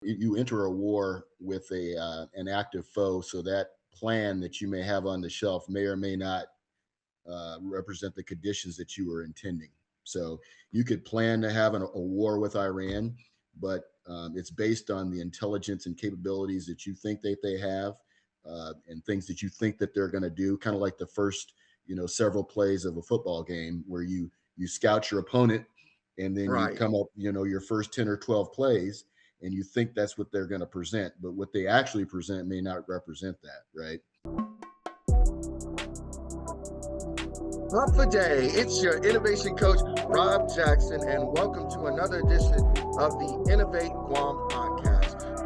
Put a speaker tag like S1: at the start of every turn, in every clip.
S1: You enter a war with a an active foe, so that plan that you may have on the shelf may or may not represent the conditions that you were intending. So you could plan to have a war with Iran, but it's based on the intelligence and capabilities that you think that they have, and things that you think that they're going to do. Kind of like the first, several plays of a football game where you scout your opponent, and then you
S2: Right.
S1: come up, your first 10 or 12 plays, and you think that's what they're going to present, but what they actually present may not represent that, right?
S2: Up for day. It's your innovation coach, Rob Jackson, and welcome to another edition of the Innovate Guam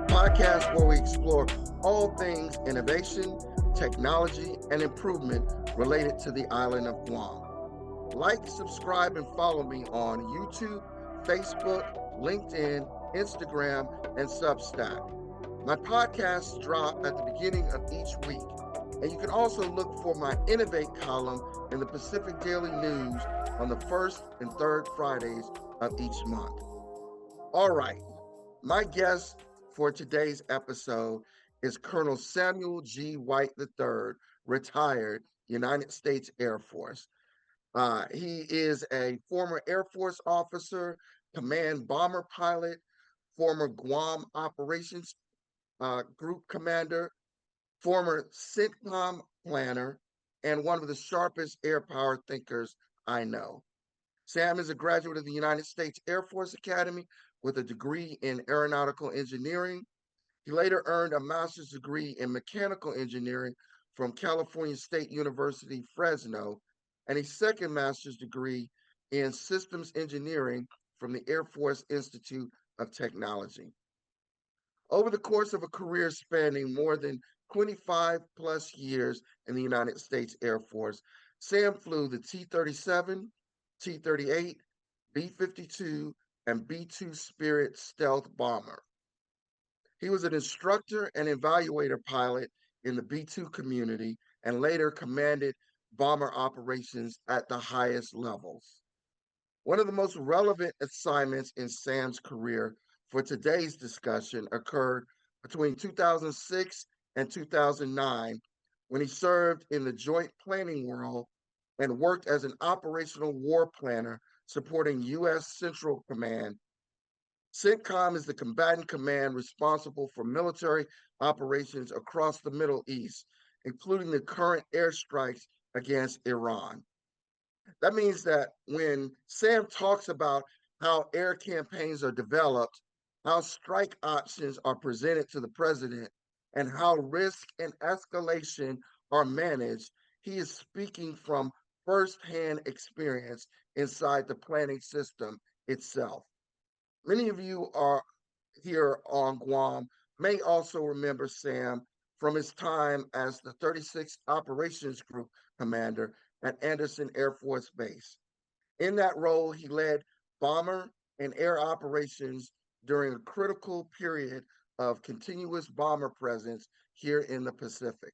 S2: podcast where we explore all things innovation, technology, and improvement related to the island of Guam. Like, subscribe, and follow me on YouTube, Facebook, LinkedIn, Instagram, and Substack. My podcasts drop at the beginning of each week, and you can also look for my Innovate column in the Pacific Daily News on the first and third Fridays of each month. All right, my guest for today's episode is Colonel Samuel G. White III, retired United States Air Force. He is a former Air Force officer, command bomber pilot, former Guam operations group commander, former CENTCOM planner, and one of the sharpest air power thinkers I know. Sam is a graduate of the United States Air Force Academy with a degree in aeronautical engineering. He later earned a master's degree in mechanical engineering from California State University, Fresno, and a second master's degree in systems engineering from the Air Force Institute of Technology. Over the course of a career spanning more than 25 plus years in the United States Air Force, Sam flew the T 37, T 38, B 52, and B 2 Spirit stealth bomber. He was an instructor and evaluator pilot in the B 2 community and later commanded bomber operations at the highest levels. One of the most relevant assignments in Sam's career for today's discussion occurred between 2006 and 2009 when he served in the Joint Planning World and worked as an operational war planner supporting U.S. Central Command. CENTCOM is the combatant command responsible for military operations across the Middle East, including the current airstrikes against Iran. That means that when Sam talks about how air campaigns are developed, how strike options are presented to the president, and how risk and escalation are managed, he is speaking from firsthand experience inside the planning system itself. Many of you are here on Guam may also remember Sam from his time as the 36th Operations Group commander at Andersen Air Force Base. In that role, he led bomber and air operations during a critical period of continuous bomber presence here in the Pacific.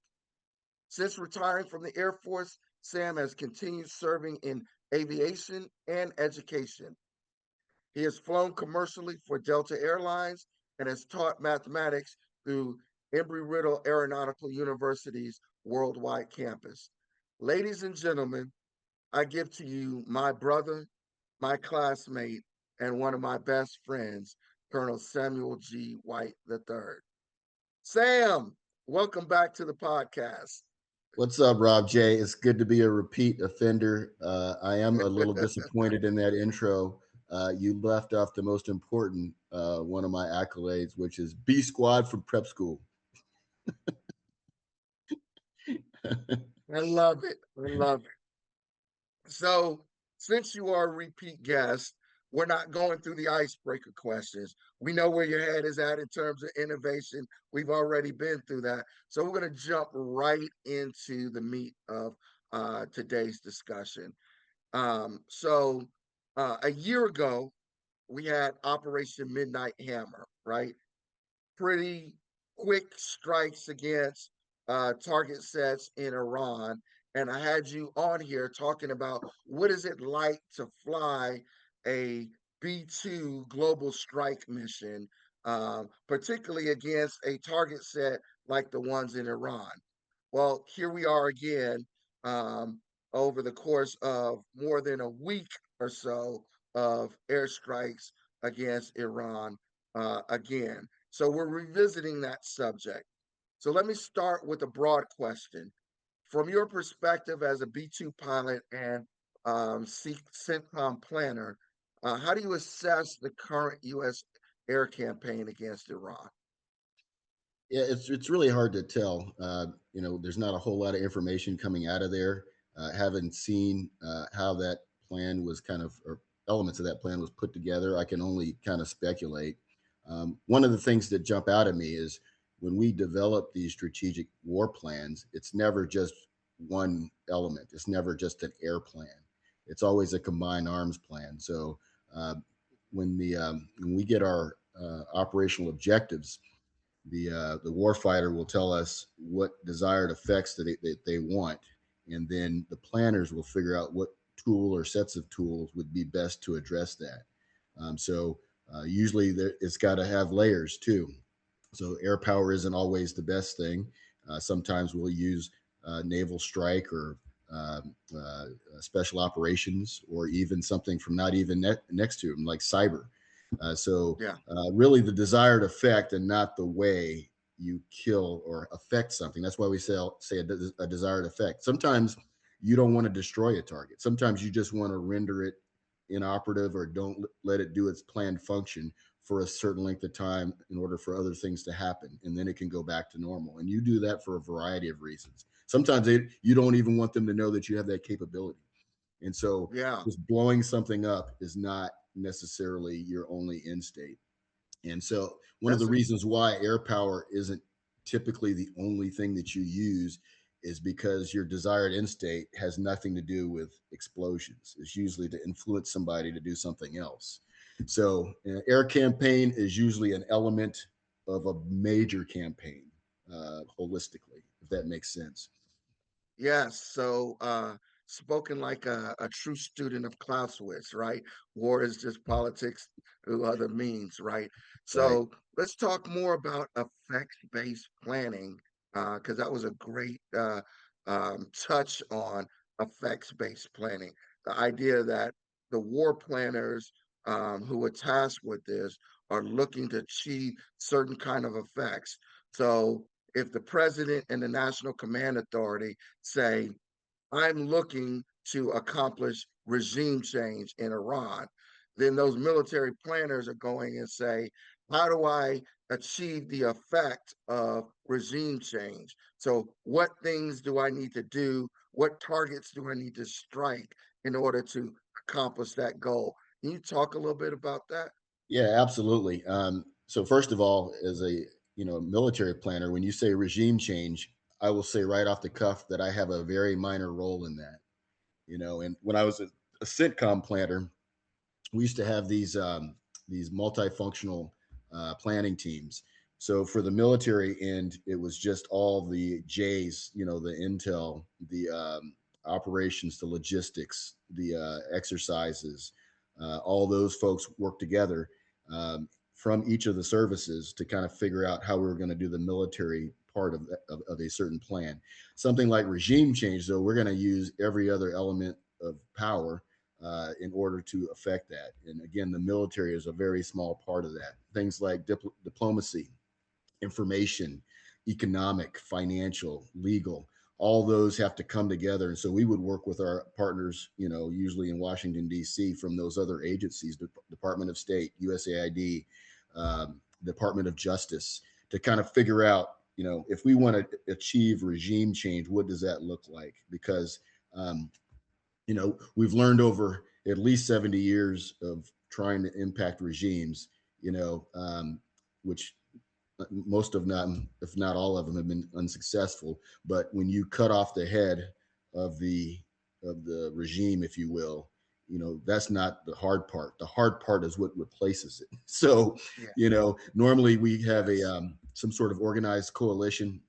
S2: Since retiring from the Air Force, Sam has continued serving in aviation and education. He has flown commercially for Delta Airlines and has taught mathematics through Embry-Riddle Aeronautical University's worldwide campus. Ladies and gentlemen, I give to you my brother, my classmate, and one of my best friends, Colonel Samuel G. White III. Sam, welcome back to the podcast.
S1: What's up, Rob J? It's good to be a repeat offender. I am a little disappointed in that intro. You left off the most important one of my accolades, which is B Squad from prep school.
S2: I love it. I love it. So, since you are a repeat guest, we're not going through the icebreaker questions. We know where your head is at in terms of innovation. We've already been through that. So, we're going to jump right into the meat of today's discussion. A year ago, we had Operation Midnight Hammer, right? Pretty quick strikes against target sets in Iran. And I had you on here talking about what is it like to fly a B 2 global strike mission particularly against a target set like the ones in Iran. Well, here we are again, um, over the course of more than a week or so of airstrikes against Iran again. So we're revisiting that subject. So let me start with a broad question. From your perspective as a B 2 pilot and CENTCOM planner, how do you assess the current U.S. air campaign against Iran?
S1: Yeah, it's really hard to tell. There's not a whole lot of information coming out of there. Haven't seen how that plan was kind of, or elements of that plan was put together. I can only kind of speculate. One of the things that jump out at me is when we develop these strategic war plans, it's never just one element. It's never just an air plan. It's always a combined arms plan. So uh, when we get our operational objectives, the warfighter will tell us what desired effects that they want, and then the planners will figure out what tool or sets of tools would be best to address that. Usually it's got to have layers too. So air power isn't always the best thing. Sometimes we'll use naval strike or special operations, or even something from not even next to them, like cyber.
S2: Yeah,
S1: Really the desired effect and not the way you kill or affect something. That's why we say a desired effect. Sometimes you don't want to destroy a target. Sometimes you just want to render it inoperative or don't let it do its planned function for a certain length of time in order for other things to happen, and then it can go back to normal. And you do that for a variety of reasons. Sometimes you don't even want them to know that you have that capability. And so
S2: yeah,
S1: just blowing something up is not necessarily your only end state. And so one of the
S2: that's a
S1: reasons why air power isn't typically the only thing that you use is because your desired end state has nothing to do with explosions. It's usually to influence somebody to do something else. So an air campaign is usually an element of a major campaign, holistically, if that makes sense.
S2: Yes. So, spoken like a true student of Clausewitz, right? War is just politics through other means, right?
S1: Right.
S2: So, let's talk more about effects-based planning, because that was a great touch on effects-based planning. The idea that the war planners who are tasked with this are looking to achieve certain kind of effects. So, if the president and the National Command Authority say, I'm looking to accomplish regime change in Iran, then those military planners are going and say, how do I achieve the effect of regime change? So, what things do I need to do? What targets do I need to strike in order to accomplish that goal? Can you talk a little bit about that?
S1: Yeah, absolutely. So first of all, as a military planner, when you say regime change, I will say right off the cuff that I have a very minor role in that. And when I was a sitcom planner, we used to have these multifunctional planning teams. So for the military end, it was just all the J's, the intel, the operations, the logistics, the exercises. All those folks work together from each of the services to kind of figure out how we were going to do the military part of a certain plan. Something like regime change, though, we're going to use every other element of power in order to affect that. And again, the military is a very small part of that. Things like diplomacy, information, economic, financial, legal, all those have to come together. And so we would work with our partners, usually in Washington, D.C., from those other agencies, Department of State, USAID, Department of Justice, to kind of figure out, if we want to achieve regime change, what does that look like? Because we've learned over at least 70 years of trying to impact regimes, which most of them, if not all of them, have been unsuccessful. But when you cut off the head of the regime, if you will, that's not the hard part. The hard part is what replaces it. So,
S2: Yeah.
S1: normally we have a
S2: Yes.
S1: some sort of organized coalition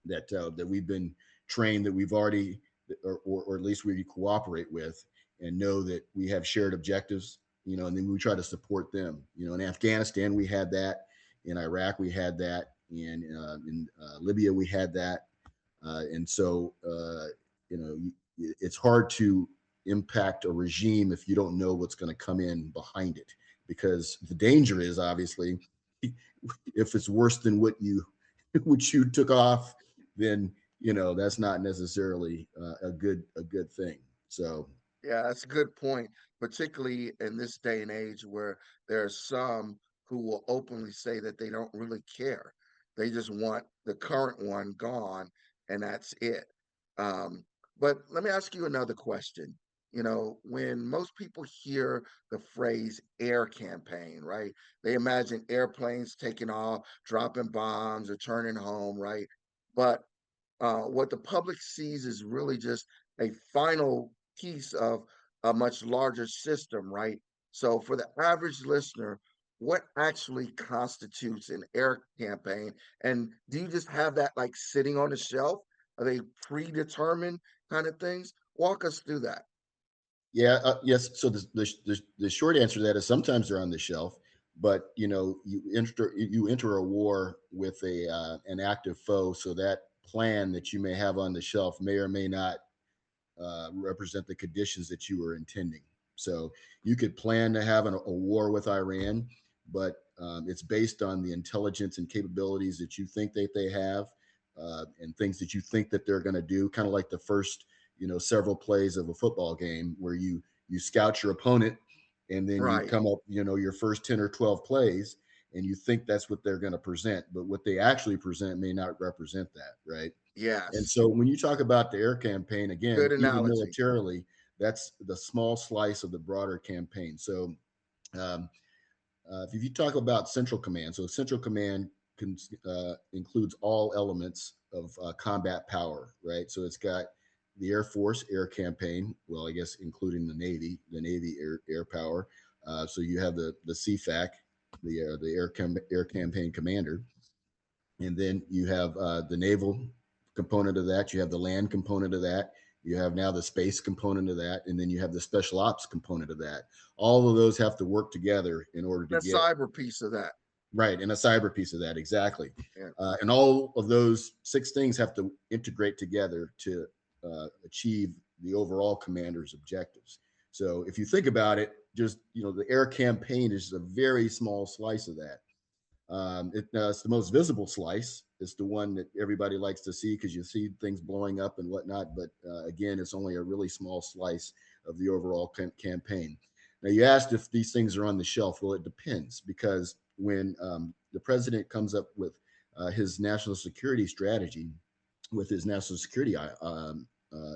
S1: that we've been trained, that we've already, or at least we cooperate with, and know that we have shared objectives, and then we try to support them. In Afghanistan we had that. In Iraq, we had that. In Libya, we had that. And so, it's hard to impact a regime if you don't know what's going to come in behind it, because the danger is obviously if it's worse than what you took off, then that's not necessarily a good thing. So
S2: Yeah, that's a good point, particularly in this day and age where there are some who will openly say that they don't really care. They just want the current one gone, and that's it. Um, but let me ask you another question. When most people hear the phrase air campaign, right, they imagine airplanes taking off, dropping bombs, or turning home, right? But what the public sees is really just a final piece of a much larger system, right? So, for the average listener, what actually constitutes an air campaign? And do you just have that like sitting on the shelf? Are they predetermined kind of things? Walk us through that.
S1: yeah, yes. So the short answer to that is sometimes they're on the shelf, but you enter a war with an active foe, so that plan that you may have on the shelf may or may not represent the conditions that you were intending. So you could plan to have a war with Iran, but it's based on the intelligence and capabilities that you think that they have, and things that you think that they're going to do. Kind of like the first, several plays of a football game where you scout your opponent, and then you
S2: Right.
S1: come up, your first 10 or 12 plays, and you think that's what they're going to present, but what they actually present may not represent that, right? And
S2: Yes.
S1: so when you talk about the air campaign, again,
S2: Good
S1: even
S2: analogy.
S1: militarily, that's the small slice of the broader campaign. So um, if you talk about Central Command, so Central Command includes all elements of combat power, right? So it's got the Air Force air campaign, well, I guess including the Navy air power. So you have the CFAC, the air campaign commander, and then you have the naval component of that. You have the land component of that. You have now the space component of that, and then you have the special ops component of that. All of those have to work together in order to
S2: The
S1: get
S2: cyber piece of that.
S1: right, and a cyber piece of that, exactly.
S2: Yeah.
S1: And all of those six things have to integrate together to achieve the overall commander's objectives. So if you think about it, just the air campaign is a very small slice of that. It's the most visible slice. It's the one that everybody likes to see because you see things blowing up and whatnot. But again, it's only a really small slice of the overall campaign. Now, you asked if these things are on the shelf. Well, it depends, because when the president comes up with his national security strategy with his national security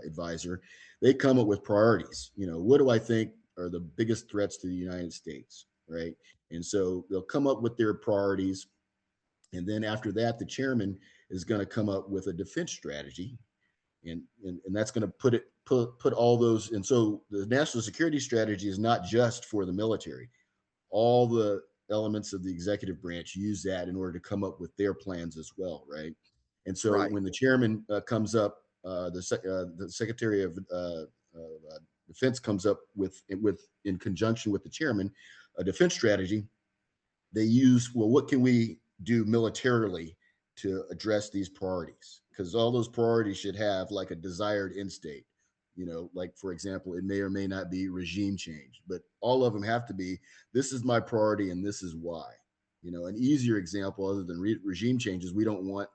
S1: advisor, they come up with priorities. What do I think are the biggest threats to the United States, right? And so they'll come up with their priorities. And then after that, the chairman is going to come up with a defense strategy. And that's going to put all those. And so the national security strategy is not just for the military. All the elements of the executive branch use that in order to come up with their plans as well, right? And so
S2: Right.
S1: when the chairman comes up, the secretary of defense comes up with in conjunction with the chairman a defense strategy. They use, well, what can we do militarily to address these priorities? Because all those priorities should have like a desired end state. Like, for example, it may or may not be regime change, but all of them have to be, this is my priority and this is why. An easier example other than regime changes, we don't want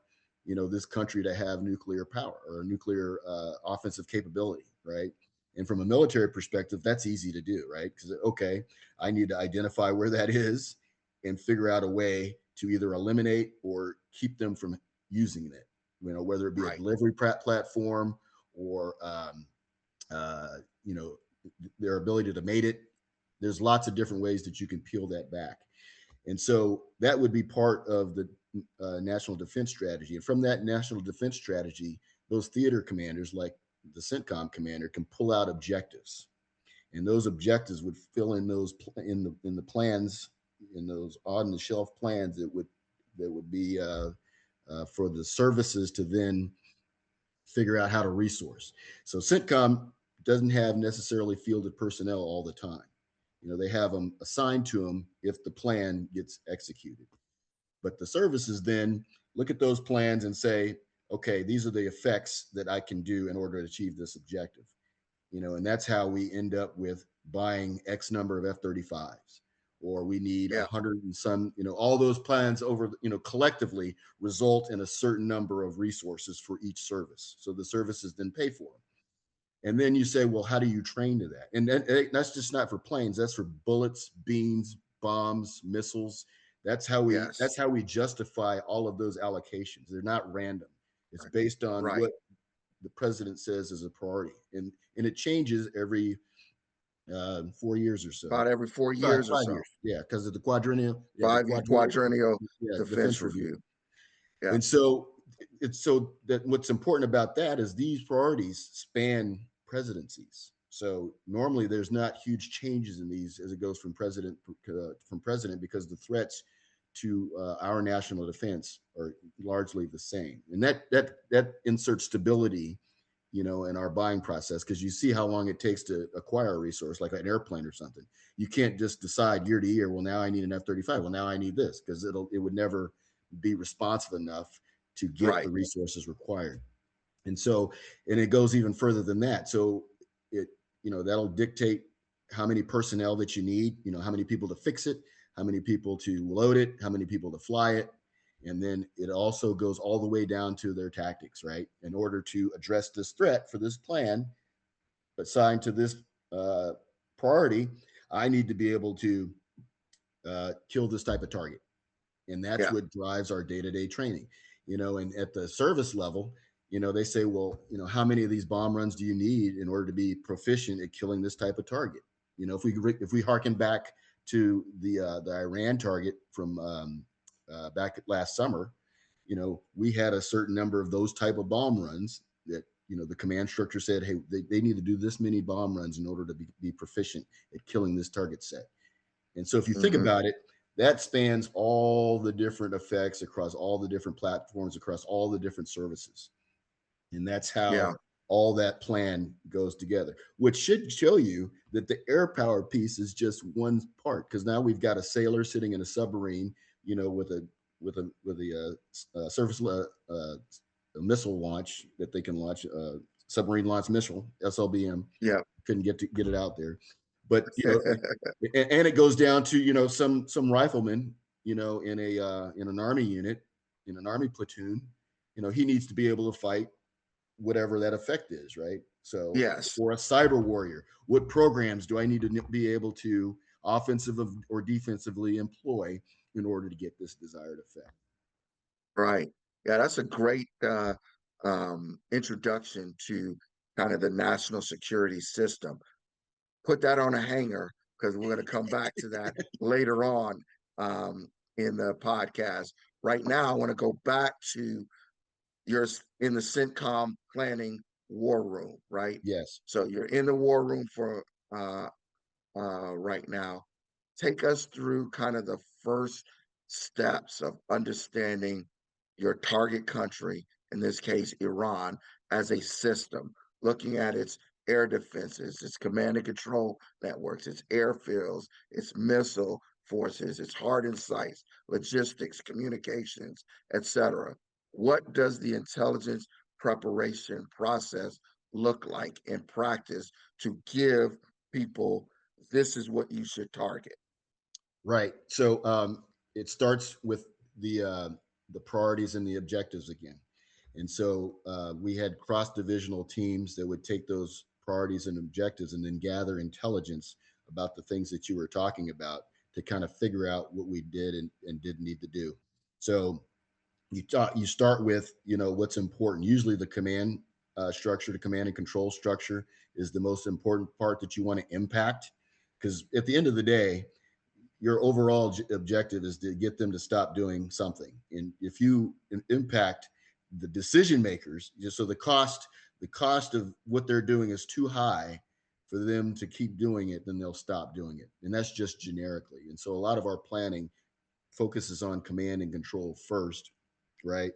S1: this country to have nuclear power or nuclear offensive capability, right? And from a military perspective, that's easy to do, right? Because, okay, I need to identify where that is and figure out a way to either eliminate or keep them from using it, whether it be a
S2: Right.
S1: delivery platform or their ability to mate it. There's lots of different ways that you can peel that back. And so that would be part of the national defense strategy. And from that national defense strategy, those theater commanders, like the CENTCOM commander, can pull out objectives. And those objectives would fill in those in the plans, in those on the shelf plans that would be for the services to then figure out how to resource. So CENTCOM doesn't have necessarily fielded personnel all the time. They have them assigned to them if the plan gets executed. But the services then look at those plans and say, okay, these are the effects that I can do in order to achieve this objective. And that's how we end up with buying X number of F-35s, or we need
S2: Yeah.
S1: 100 and some, all those plans over, collectively result in a certain number of resources for each service. So the services then pay for them. And then you say, well, how do you train to that? And that's just not for planes. That's for bullets, beams, bombs, missiles. That's how we justify all of those allocations. They're not random. It's based on what the president says is a priority, and it changes every 4 years or so.
S2: About every 4 years or so.
S1: 5 years. Yeah, because of the quadrennial.
S2: Quadrennial defense review. Yeah.
S1: And so it's so that what's important about that is these priorities span presidencies. So normally there's not huge changes in these as it goes from president because the threats to our national defense are largely the same, and that inserts stability, in our buying process, because you see how long it takes to acquire a resource like an airplane or something. You can't just decide year to year, well, now I need an F-35, well, now I need this, because it would never be responsive enough to get the resources required. And it goes even further than that. So that'll dictate how many personnel that you need, how many people to fix it, how many people to load it, how many people to fly it. And then it also goes all the way down to their tactics, right? In order to address this threat for this plan, assigned to this priority, I need to be able to kill this type of target. And that's what drives our day-to-day training, and at the service level, they say, well, how many of these bomb runs do you need in order to be proficient at killing this type of target? If we harken back to the Iran target from back last summer, we had a certain number of those type of bomb runs that, the command structure said, hey, they need to do this many bomb runs in order to be proficient at killing this target set. And so if you think about it, that spans all the different effects across all the different platforms, across all the different services. And that's how all that plan goes together, which should show you that the air power piece is just one part, because now we've got a sailor sitting in a submarine, with a surface a missile launch that they can launch, submarine launch missile, SLBM.
S2: Yeah,
S1: couldn't get it out there, but and it goes down to some rifleman, in an army unit, in an army platoon, he needs to be able to fight whatever that effect is, right? So for a cyber warrior, what programs do I need to be able to offensive or defensively employ in order to get this desired effect?
S2: Right. Yeah, that's a great introduction to kind of the national security system. Put that on a hanger, because we're going to come back to that later on in the podcast. Right now, I want to go back to you're in the CENTCOM planning war room, right?
S1: Yes.
S2: So you're in the war room for right now. Take us through kind of the first steps of understanding your target country, in this case, Iran, as a system, looking at its air defenses, its command and control networks, its airfields, its missile forces, its hardened sites, logistics, communications, etc. What does the intelligence preparation process look like in practice to give people, this is what you should target?
S1: Right. So it starts with the priorities and the objectives again. And so we had cross-divisional teams that would take those priorities and objectives and then gather intelligence about the things that you were talking about to kind of figure out what we did and didn't need to do. So you start with, what's important. Usually the command structure, the command and control structure is the most important part that you want to impact, because at the end of the day, your overall objective is to get them to stop doing something. And if you impact the decision makers, so the cost of what they're doing is too high for them to keep doing it, then they'll stop doing it. And that's just generically. And so a lot of our planning focuses on command and control first, right?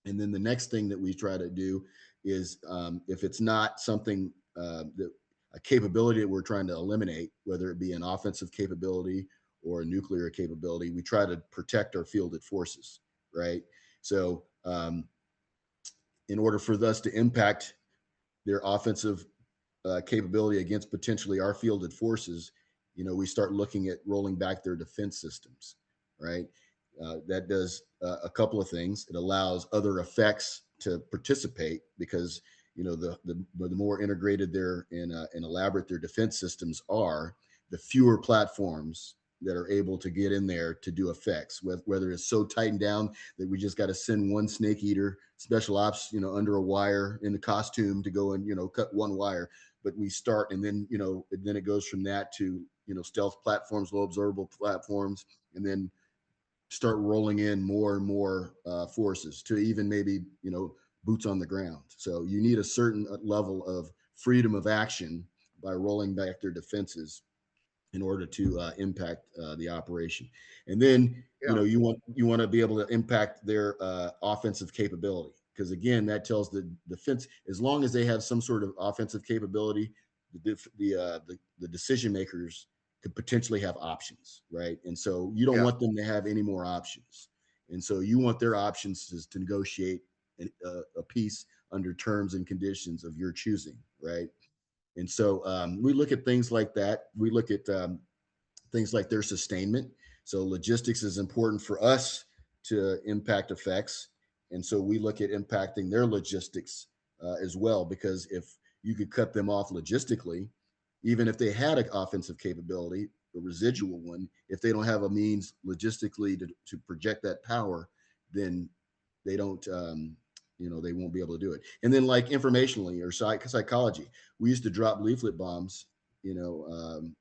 S1: And then the next thing that we try to do is if it's not something that a capability that we're trying to eliminate, whether it be an offensive capability or a nuclear capability. We try to protect our fielded forces, right? So in order for us to impact their offensive capability against potentially our fielded forces, we start looking at rolling back their defense systems, right? That does a couple of things. It allows other effects to participate because the more integrated and elaborate their defense systems are, the fewer platforms that are able to get in there to do effects. Whether it's so tightened down that we just got to send one snake eater special ops, under a wire in the costume to go and cut one wire. But we start, and then then it goes from that to stealth platforms, low observable platforms, and then start rolling in more and more forces to even maybe boots on the ground. So you need a certain level of freedom of action by rolling back their defenses in order to impact the operation. And then you want to be able to impact their offensive capability, because again, that tells the defense, as long as they have some sort of offensive capability, the decision makers could potentially have options, right? And so you don't want them to have any more options. And so you want their options is to negotiate a peace under terms and conditions of your choosing, right? And so we look at things like that. We look at things like their sustainment. So logistics is important for us to impact effects. And so we look at impacting their logistics as well, because if you could cut them off logistically, even if they had an offensive capability, the residual one, if they don't have a means logistically to project that power, then they don't, they won't be able to do it. And then like informationally or psychology, we used to drop leaflet bombs, the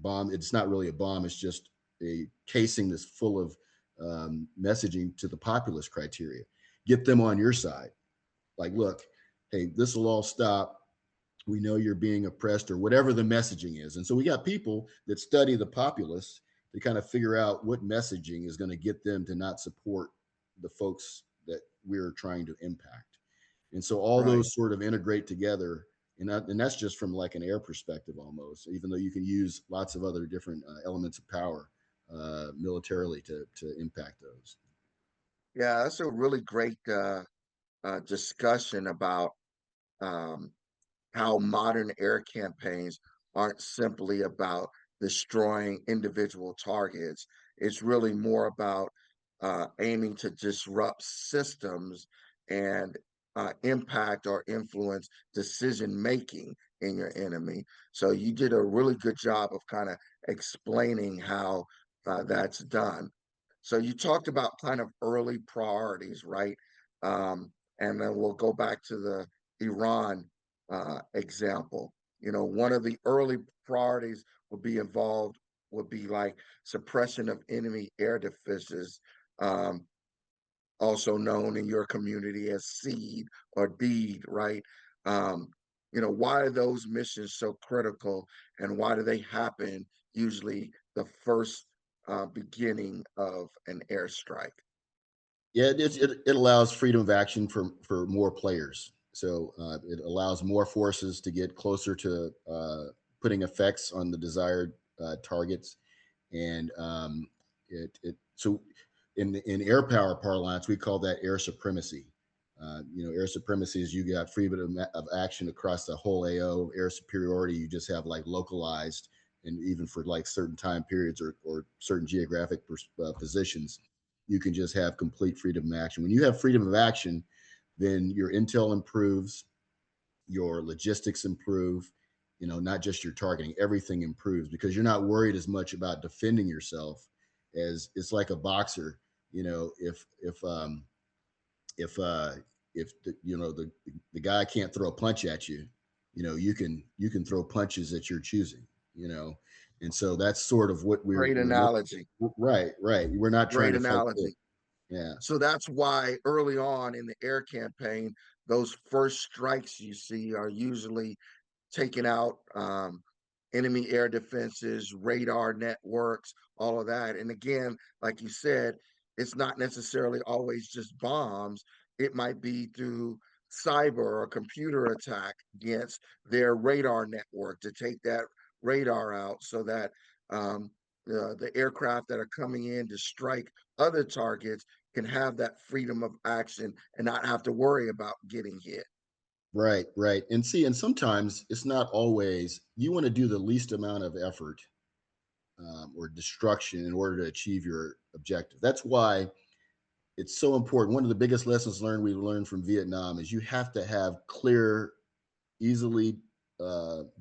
S1: bomb, it's not really a bomb, it's just a casing that's full of messaging to the populist criteria. Get them on your side. Like, look, hey, this will all stop. We know you're being oppressed, or whatever the messaging is. And so we got people that study the populace to kind of figure out what messaging is going to get them to not support the folks that we're trying to impact. And so all those sort of integrate together. And that's just from like an air perspective almost, even though you can use lots of other different elements of power militarily to impact those.
S2: Yeah, that's a really great discussion about um, how modern air campaigns aren't simply about destroying individual targets. It's really more about aiming to disrupt systems and impact or influence decision making in your enemy. So you did a really good job of kind of explaining how that's done. So you talked about kind of early priorities, right? And then we'll go back to the Iran example. One of the early priorities would be like suppression of enemy air defenses, um, also known in your community as SEED or DEED, right? Um, why are those missions so critical, and why do they happen usually the first beginning of an airstrike?
S1: Yeah, it allows freedom of action for more players. So it allows more forces to get closer to putting effects on the desired targets, and so in air power parlance, we call that air supremacy. Air supremacy is you got freedom of action across the whole AO. Air superiority, you just have like localized, and even for like certain time periods or certain geographic positions, you can just have complete freedom of action. When you have freedom of action, then your intel improves, your logistics improve, not just your targeting, everything improves, because you're not worried as much about defending yourself as it's like a boxer. If the guy can't throw a punch at you, you can throw punches that you're choosing, and so that's sort of what
S2: Great
S1: we're looking
S2: analogy.
S1: at. Right. We're not trying
S2: Great
S1: to fight
S2: analogy.
S1: yeah.
S2: So that's why early on in the air campaign, those first strikes you see are usually taking out enemy air defenses, radar networks, all of that. And again, like you said, it's not necessarily always just bombs. It might be through cyber or computer attack against their radar network to take that radar out so that the aircraft that are coming in to strike other targets can have that freedom of action and not have to worry about getting hit.
S1: Right, right. And see, and sometimes it's not always, you want to do the least amount of effort or destruction in order to achieve your objective. That's why it's so important. One of the biggest lessons learned we learned from Vietnam is you have to have clear, easily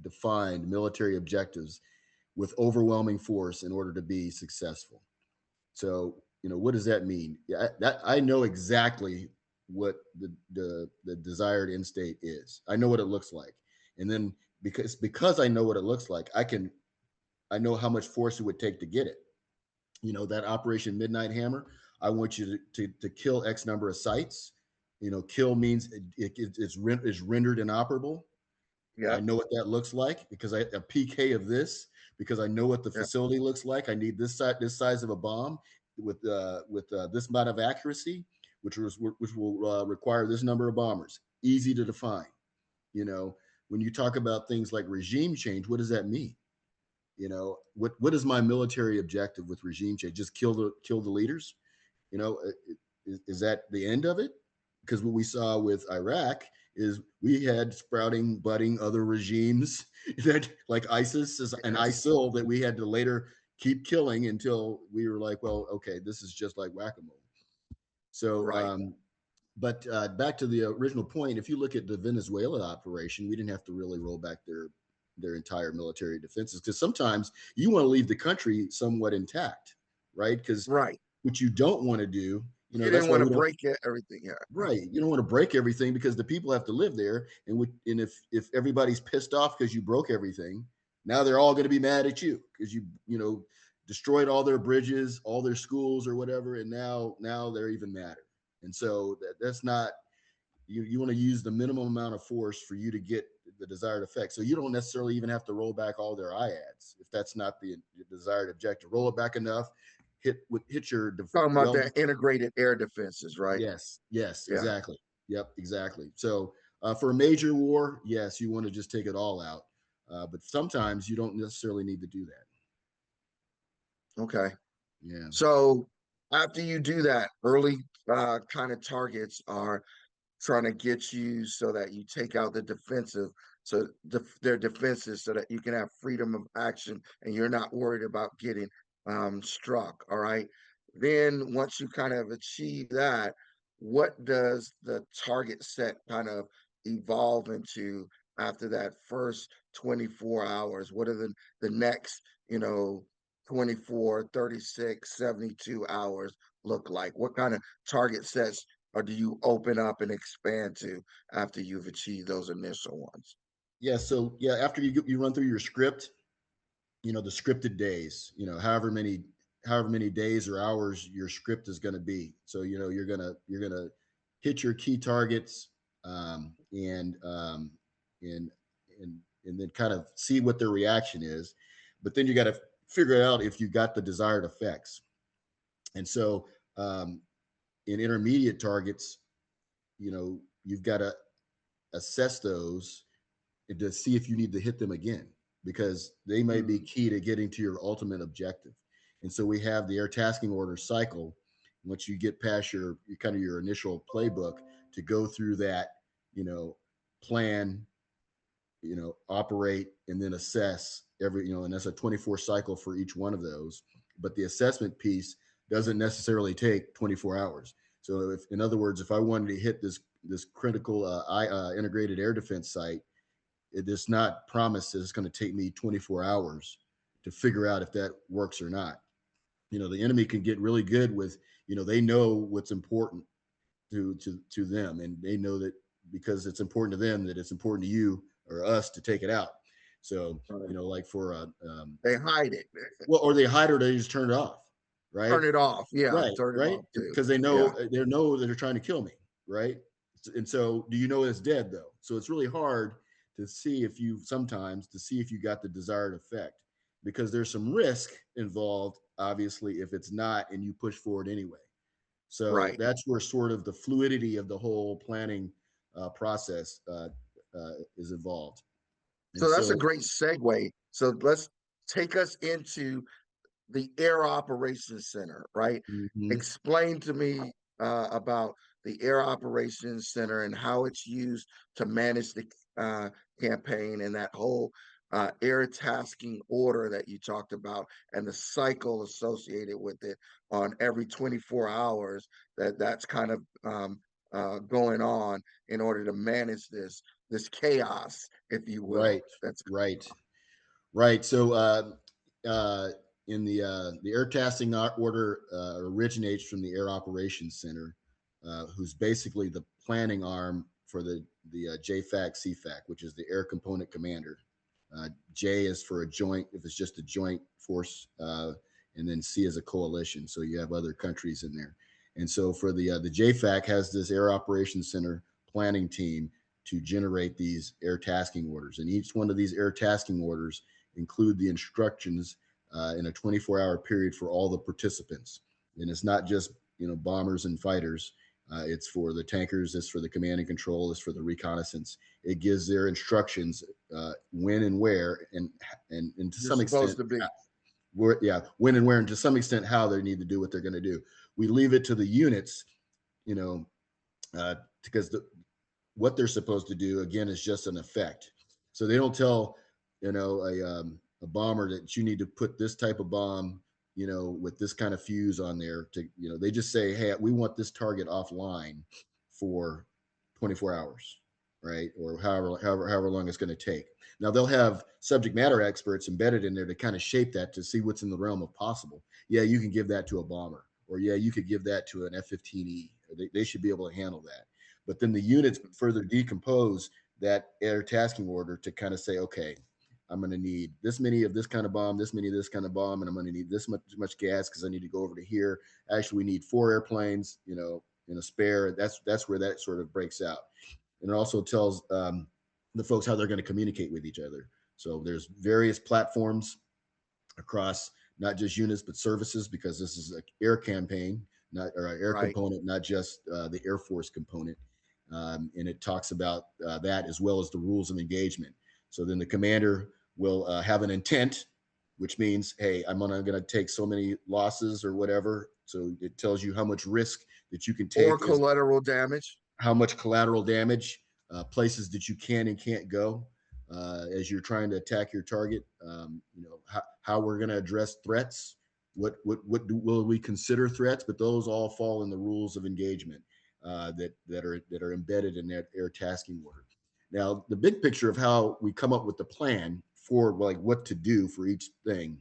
S1: defined military objectives with overwhelming force in order to be successful. So, what does that mean? Yeah, I know exactly what the desired end state is. I know what it looks like, and then because I know what it looks like, I know how much force it would take to get it. That Operation Midnight Hammer. I want you to kill X number of sites. Kill means it's rendered inoperable.
S2: Yeah,
S1: I know what that looks like because a PK of this, because I know what the
S2: yeah,
S1: facility looks like. I need this size of a bomb with this amount of accuracy, which will require this number of bombers. Easy to define. When you talk about things like regime change, what does that mean? What is my military objective with regime change? Just kill the leaders? You know, is that the end of it? Because what we saw with Iraq is we had sprouting, budding other regimes that like ISIS and
S2: yes,
S1: ISIL that we had to later keep killing until we were like, well, okay, this is just like whack-a-mole. So,
S2: right,
S1: but back to the original point, if you look at the Venezuela operation, we didn't have to really roll back their entire military defenses because sometimes you want to leave the country somewhat intact, right? Because
S2: right.
S1: what you don't want to do,
S2: You didn't
S1: that's why
S2: want to
S1: we don't.
S2: break everything. Yeah,
S1: Right. You don't want to break everything because the people have to live there. And if everybody's pissed off because you broke everything, now they're all going to be mad at you because you destroyed all their bridges, all their schools or whatever, and now they're even madder. And so that's not you want to use the minimum amount of force for you to get the desired effect. So you don't necessarily even have to roll back all their IADS if that's not the desired objective. Roll it back enough, hit your
S2: talking about
S1: well.
S2: the integrated air defenses, right?
S1: Yes,
S2: Yeah.
S1: exactly. Yep, exactly. So for a major war, yes, you want to just take it all out. But sometimes you don't necessarily need to do that.
S2: Okay.
S1: Yeah.
S2: So after you do that, early kind of targets are trying to get you so that you take out the defensive, so their defenses, so that you can have freedom of action and you're not worried about getting struck. All right. Then once you kind of achieve that, what does the target set kind of evolve into after that first 24 hours? What are the next, 24, 36, 72 hours look like? What kind of target sets or do you open up and expand to after you've achieved those initial ones?
S1: Yeah. So yeah, after you run through your script, the scripted days, however many days or hours your script is going to be. So you're gonna hit your key targets, and and and then kind of see what their reaction is. But then you got to figure out if you got the desired effects. And so in intermediate targets, you've got to assess those to see if you need to hit them again because they may be
S2: Mm,
S1: key to getting to your ultimate objective. And so we have the air tasking order cycle. Once you get past your kind of your initial playbook to go through that, plan, operate, and then assess and that's a 24 cycle for each one of those. But the assessment piece doesn't necessarily take 24 hours. So if, in other words, if I wanted to hit this critical integrated air defense site, it is not promised that it's going to take me 24 hours to figure out if that works or not. The enemy can get really good with, they know what's important to them, and they know that because it's important to them that it's important to you or us to take it out. So,
S2: right.
S1: like for
S2: They hide it.
S1: well, or they hide or they just turn it off, right?
S2: Turn it off. Yeah,
S1: Right,
S2: turn it
S1: right,
S2: off too.
S1: because they
S2: Yeah,
S1: know that they're trying to kill me, right? And so, do you know it's dead though? So it's really hard to see if you got the desired effect because there's some risk involved, obviously, if it's not and you push forward anyway. So
S2: right.
S1: that's where sort of the fluidity of the whole planning process is involved. And
S2: So that's a
S1: so,
S2: great segue. So let's take us into the Air Operations Center, right?
S1: Mhm.
S2: Explain to me about the Air Operations Center and how it's used to manage the uh, campaign and that whole air tasking order that you talked about and the cycle associated with it on every 24 hours that's kind of going on in order to manage this chaos, if you will.
S1: Right,
S2: That's
S1: right, right. So uh, in the air tasking order originates from the Air Operations Center, who's basically the planning arm for the JFAC CFAC, which is the Air Component Commander. J is for a joint, if it's just a joint force, and then C is a coalition. So you have other countries in there. And so for the JFAC has this Air Operations Center planning team to generate these air tasking orders, and each one of these air tasking orders include the instructions in a 24-hour period for all the participants. And it's not just bombers and fighters. It's for the tankers. It's for the command and control. It's for the reconnaissance. It gives their instructions when and where, and to
S2: you're
S1: some extent,
S2: supposed to be.
S1: when and where, and to some extent, how they need to do what they're going to do. We leave it to the units, you know, because what they're supposed to do again is just an effect. So they don't tell a bomber that you need to put this type of bomb with this kind of fuse on there to they just say, hey, we want this target offline for 24 hours, right? Or however long it's going to take. Now they'll have subject matter experts embedded in there to kind of shape that to see what's in the realm of possible. Yeah, you can give that to a bomber, or yeah, you could give that to an F-15E. They should be able to handle that. But then the units further decompose that air tasking order to kind of say, okay, I'm going to need this many of this kind of bomb, this many of this kind of bomb, and I'm going to need this much gas because I need to go over to here. Actually, we need 4 airplanes, in a spare. That's where that sort of breaks out. And it also tells the folks how they're going to communicate with each other. So there's various platforms across not just units but services, because this is an air campaign, not or an air
S2: Right.
S1: component, not just the Air Force component. And it talks about that as well as the rules of engagement. So then the commander will have an intent, which means, hey, I'm going to take so many losses or whatever. So it tells you how much risk that you can
S2: Or
S1: take, as
S2: collateral damage.
S1: how much collateral damage, places that you can and can't go as you're trying to attack your target. How we're going to address threats. Will we consider threats? But those all fall in the rules of engagement that are embedded in that air tasking order. Now, the big picture of how we come up with the plan for like what to do for each thing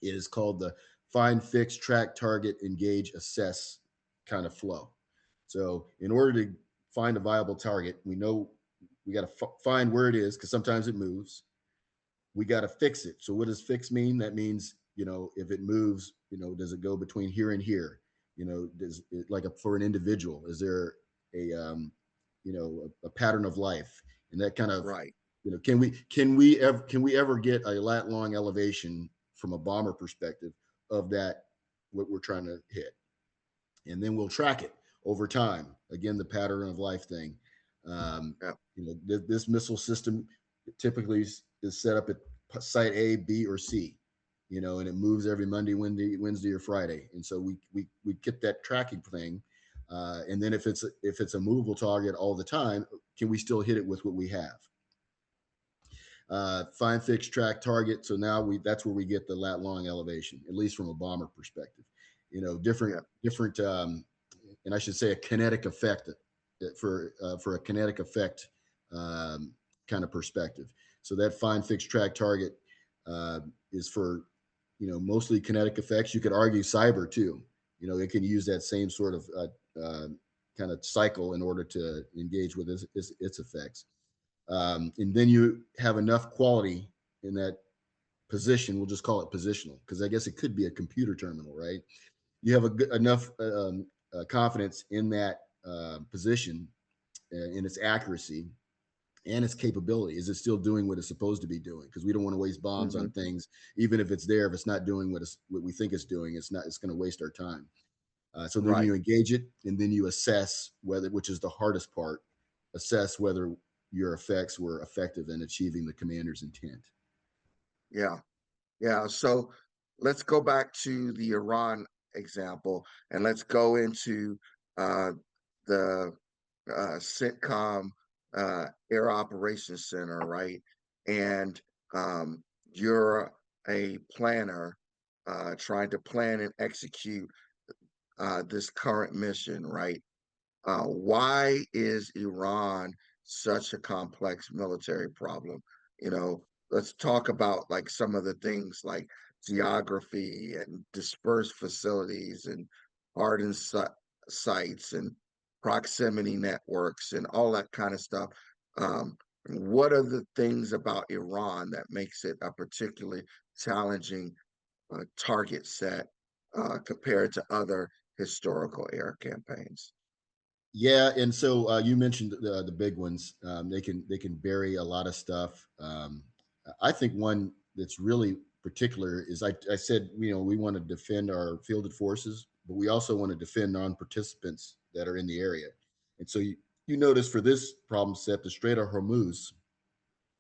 S1: is called the find, fix, track, target, engage, assess kind of flow. So, in order to find a viable target, we know we got to find where it is because sometimes it moves. We got to fix it. So, what does fix mean? That means, if it moves, does it go between here and here? Does it, like for an individual, is there a pattern of life, and that kind of,
S2: Right.
S1: can we ever get a lat long elevation from a bomber perspective of that what we're trying to hit, and then we'll track it over time. Again, the pattern of life thing. Um,
S2: Yeah.
S1: this missile system typically is set up at site A, B, or C. And it moves every Monday, Wednesday, or Friday, and so we get that tracking thing. And then if it's a movable target all the time, can we still hit it with what we have? Find, fix, track, target. So now that's where we get the lat long elevation, at least from a bomber perspective. Different, and I should say a kinetic effect for a kinetic effect kind of perspective. So that find, fix, track, target is for mostly kinetic effects. You could argue cyber too. It can use that same sort of kind of cycle in order to engage with its effects. And then you have enough quality in that position. We'll just call it positional because I guess it could be a computer terminal, right? You have enough confidence in that position, in its accuracy and its capability. Is it still doing what it's supposed to be doing? Because we don't want to waste bombs
S2: Mm-hmm.
S1: on things, even if it's there. If it's not doing what we think it's doing, it's going to waste our time. So then
S2: Right.
S1: you engage it, and then you assess whether, which is the hardest part, assess whether your effects were effective in achieving the commander's intent.
S2: Yeah. Yeah. So let's go back to the Iran example, and let's go into the CENTCOM Air Operations Center, right? And you're a planner trying to plan and execute this current mission, right? Why is Iran such a complex military problem? You know, let's talk about like some of the things like geography and dispersed facilities and hardened sites and proximity networks and all that kind of stuff. What are the things about Iran that makes it a particularly challenging target set compared to other historical air campaigns?
S1: Yeah, and so you mentioned the big ones. They can bury a lot of stuff. I think one that's really particular is I said we want to defend our fielded forces, but we also want to defend non-participants that are in the area. And so you notice for this problem set, the Strait of Hormuz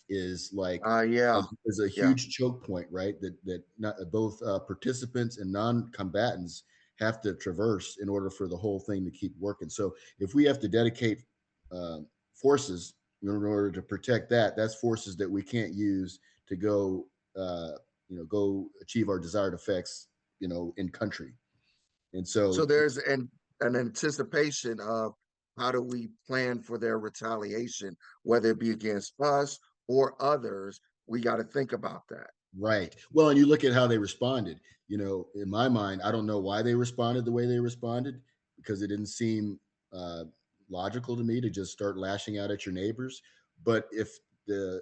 S1: is like
S2: Yeah,
S1: is a
S2: yeah,
S1: huge choke point, right? That not, both participants and non-combatants have to traverse in order for the whole thing to keep working. So if we have to dedicate uh, forces in order to protect that, that's forces that we can't use to go achieve our desired effects, in country. And
S2: so
S1: so,
S2: there's an anticipation of how do we plan for their retaliation, whether it be against us or others. We got to think about that.
S1: right. Well, and you look at how they responded. In my mind, I don't know why they responded the way they responded, because it didn't seem uh, logical to me to just start lashing out at your neighbors. But if the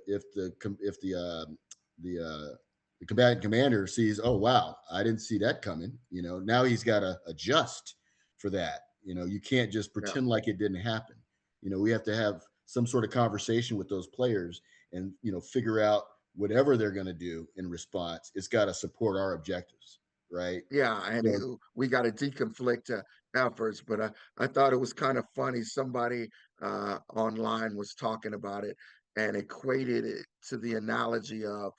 S1: combatant commander sees, oh wow, I didn't see that coming. Now he's got to adjust for that. You can't just
S2: Yeah,
S1: pretend like it didn't happen. We have to have some sort of conversation with those players and figure out whatever they're going to do in response. It's got to support our objectives, right?
S2: yeah, and
S1: So
S2: we got to deconflict efforts. But I thought it was kind of funny. Somebody online was talking about it and equated it to the analogy of,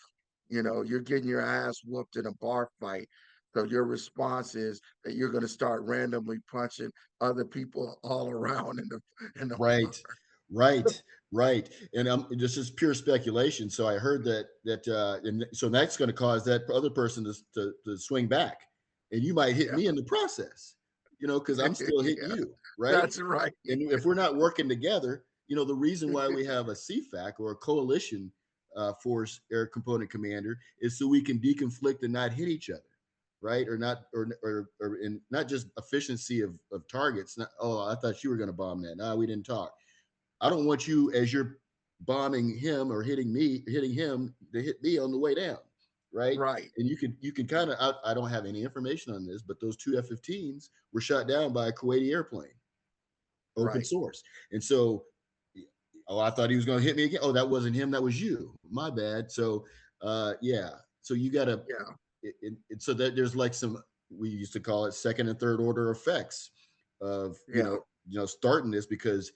S2: you're getting your ass whooped in a bar fight. So your response is that you're going to start randomly punching other people all around in the bar.
S1: right, right, right. And this is pure speculation. So I heard and so that's going to cause that other person to swing back, and you might hit
S2: Yeah,
S1: me in the process, because I'm still hitting
S2: yeah,
S1: you, right?
S2: that's right.
S1: And if we're not working together, the reason why we have a CFAC or a coalition force air component commander is so we can deconflict and not hit each other, right? Or not, or in not just efficiency of targets. Not, oh, I thought you were going to bomb that. No, we didn't talk. I don't want you, as you're bombing him or hitting him, to hit me on the way down, right?
S2: Right,
S1: And you can kind of, I don't have any information on this, but those two F-15s were shot down by a Kuwaiti airplane, open
S2: right.
S1: source. And so, oh, I thought he was going to hit me again. Oh, that wasn't him. That was you. My bad. So, yeah. So you got to,
S2: Yeah,
S1: so that there's like some, we used to call it second and third order effects of,
S2: yeah.
S1: starting this, because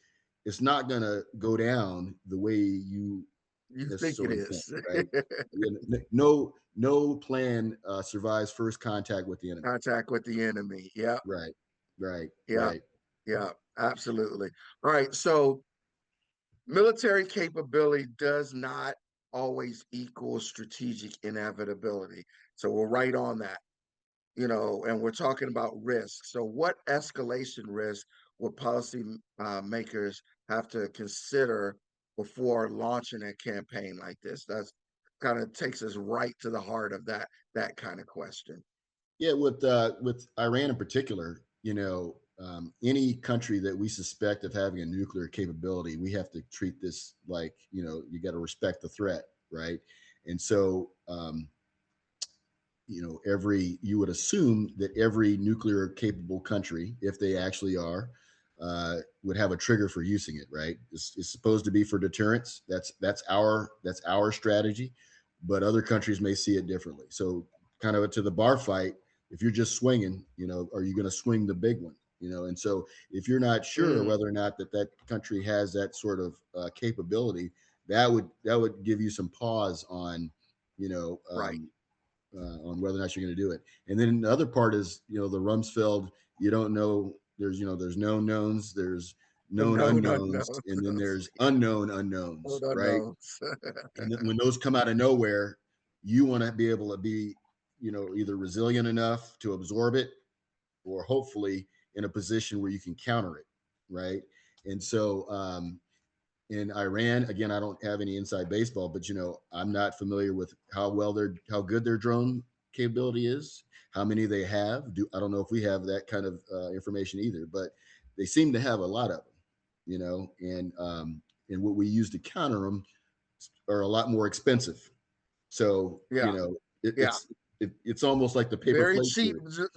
S1: it's not going to go down the way you
S2: You think it
S1: necessarily think,
S2: is.
S1: right? No plan survives first contact with the enemy.
S2: Contact with the enemy. Yeah,
S1: Right, right,
S2: yeah,
S1: right.
S2: yeah, absolutely. All right. So military capability does not always equal strategic inevitability. So we're right on that, and we're talking about risk. So what escalation risk will policy makers have to consider before launching a campaign like this? That's kind of takes us right to the heart of that kind of question.
S1: Yeah, with Iran in particular, any country that we suspect of having a nuclear capability, we have to treat this like, you got to respect the threat, right? And so, every you would assume that every nuclear capable country, if they actually are, would have a trigger for using it, right? It's supposed to be for deterrence. That's our strategy, but other countries may see it differently. So, kind of to the bar fight, if you're just swinging, are you going to swing the big one? And so if you're not sure
S2: Mm,
S1: whether or not that country has that sort of capability, that would give you some pause on, you know,
S2: right.
S1: um, on whether or not you're going to do it. And then the other part is, the Rumsfeld. You don't know. There's known knowns. There's known
S2: Known
S1: unknowns,
S2: unknowns.
S1: and then there's unknown unknowns,
S2: Known
S1: right?
S2: unknowns.
S1: And then when those come out of nowhere, you want to be able to be, either resilient enough to absorb it, or hopefully in a position where you can counter it, right? And so in Iran, again, I don't have any inside baseball, but I'm not familiar with how good their drone capability is, how many they have. I don't know if we have that kind of information either, but they seem to have a lot of them, and what we use to counter them are a lot more expensive. So
S2: Yeah, yeah.
S1: it's almost like the paper
S2: Very
S1: plate
S2: cheap
S1: theory,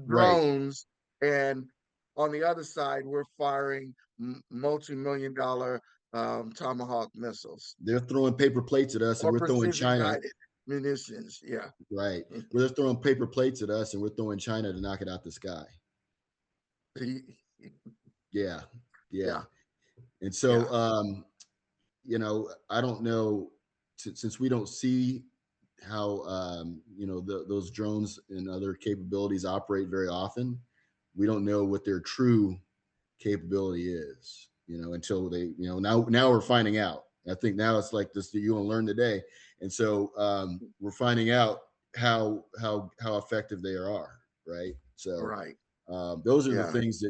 S1: right?
S2: drones, and on the other side, we're firing multi-million-dollar Tomahawk missiles
S1: They're throwing paper plates at us, and
S2: or
S1: we're throwing
S2: precision
S1: China,
S2: guided munitions. Yeah,
S1: right? They're throwing paper plates at us, and we're throwing China to knock it out the sky. Yeah, yeah.
S2: yeah,
S1: And so,
S2: yeah.
S1: I don't know, since we don't see how those drones and other capabilities operate very often. We don't know what their true capability is, until they, now we're finding out. I think now it's like this, you want to learn today. And so we're finding out how effective they are, right? So
S2: Right.
S1: those are the
S2: Yeah.
S1: things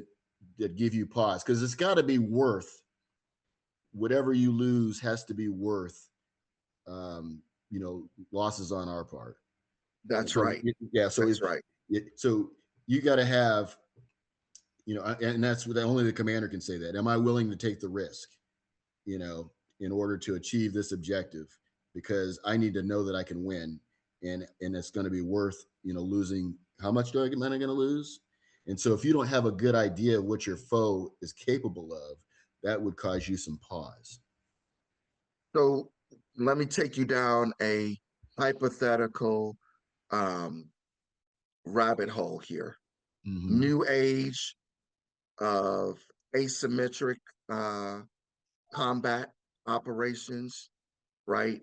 S1: that give you pause, because it's got to be worth whatever you lose, has to be worth losses on our part.
S2: That's
S1: So
S2: right.
S1: yeah, so
S2: That's right.
S1: so you got to have, and that's what only the commander can say that. Am I willing to take the risk, in order to achieve this objective? Because I need to know that I can win, and it's going to be worth, losing. How much am I going to lose? And so if you don't have a good idea of what your foe is capable of, that would cause you some pause.
S2: So let me take you down a hypothetical rabbit hole here.
S1: Mm-hmm.
S2: New age of asymmetric combat operations, right?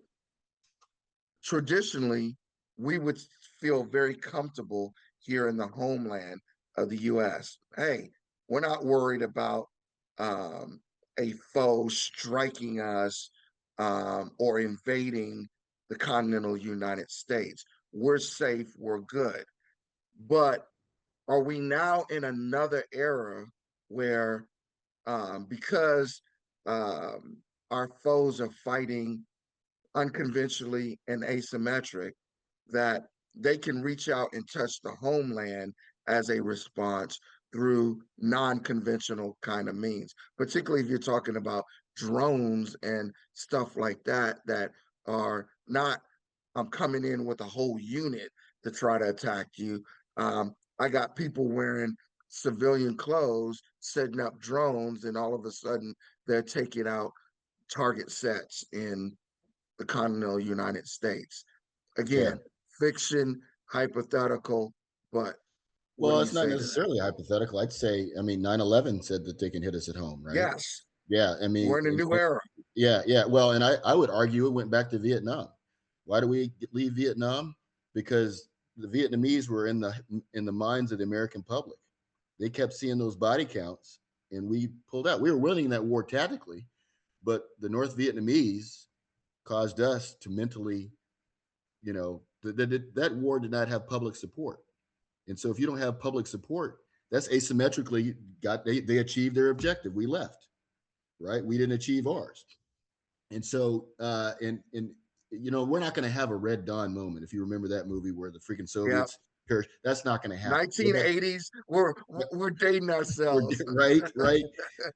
S2: Traditionally, we would feel very comfortable here in the homeland of the US. Hey, we're not worried about um, a foe striking us or invading the continental United States. We're safe, we're good. But are we now in another era where, because our foes are fighting unconventionally and asymmetric, that they can reach out and touch the homeland as a response through non-conventional kind of means, particularly if you're talking about drones and stuff like that that are not coming in with a whole unit to try to attack you. I got people wearing civilian clothes setting up drones, and all of a sudden they're taking out target sets in the continental United States.
S1: Yeah.
S2: Again, fiction, hypothetical, but what do
S1: Well,
S2: you
S1: it's not
S2: say to that?
S1: necessarily hypothetical. I'd say, 9/11 said that they can hit us at home, right?
S2: Yes,
S1: Yeah.
S2: we're in a new era.
S1: Yeah, yeah. Well, and I would argue it went back to Vietnam. Why do we leave Vietnam? Because the Vietnamese were in the minds of the American public. They kept seeing those body counts, and we pulled out. We were winning that war tactically, but the North Vietnamese caused us to mentally, that war did not have public support. And so if you don't have public support, that's asymmetrically they achieved their objective. We left, right? We didn't achieve ours. And so and we're not going to have a Red Dawn moment. If you remember that movie where the freaking
S2: Yeah,
S1: Soviets perished, that's not going to happen.
S2: 1980s. We're dating ourselves.
S1: Right.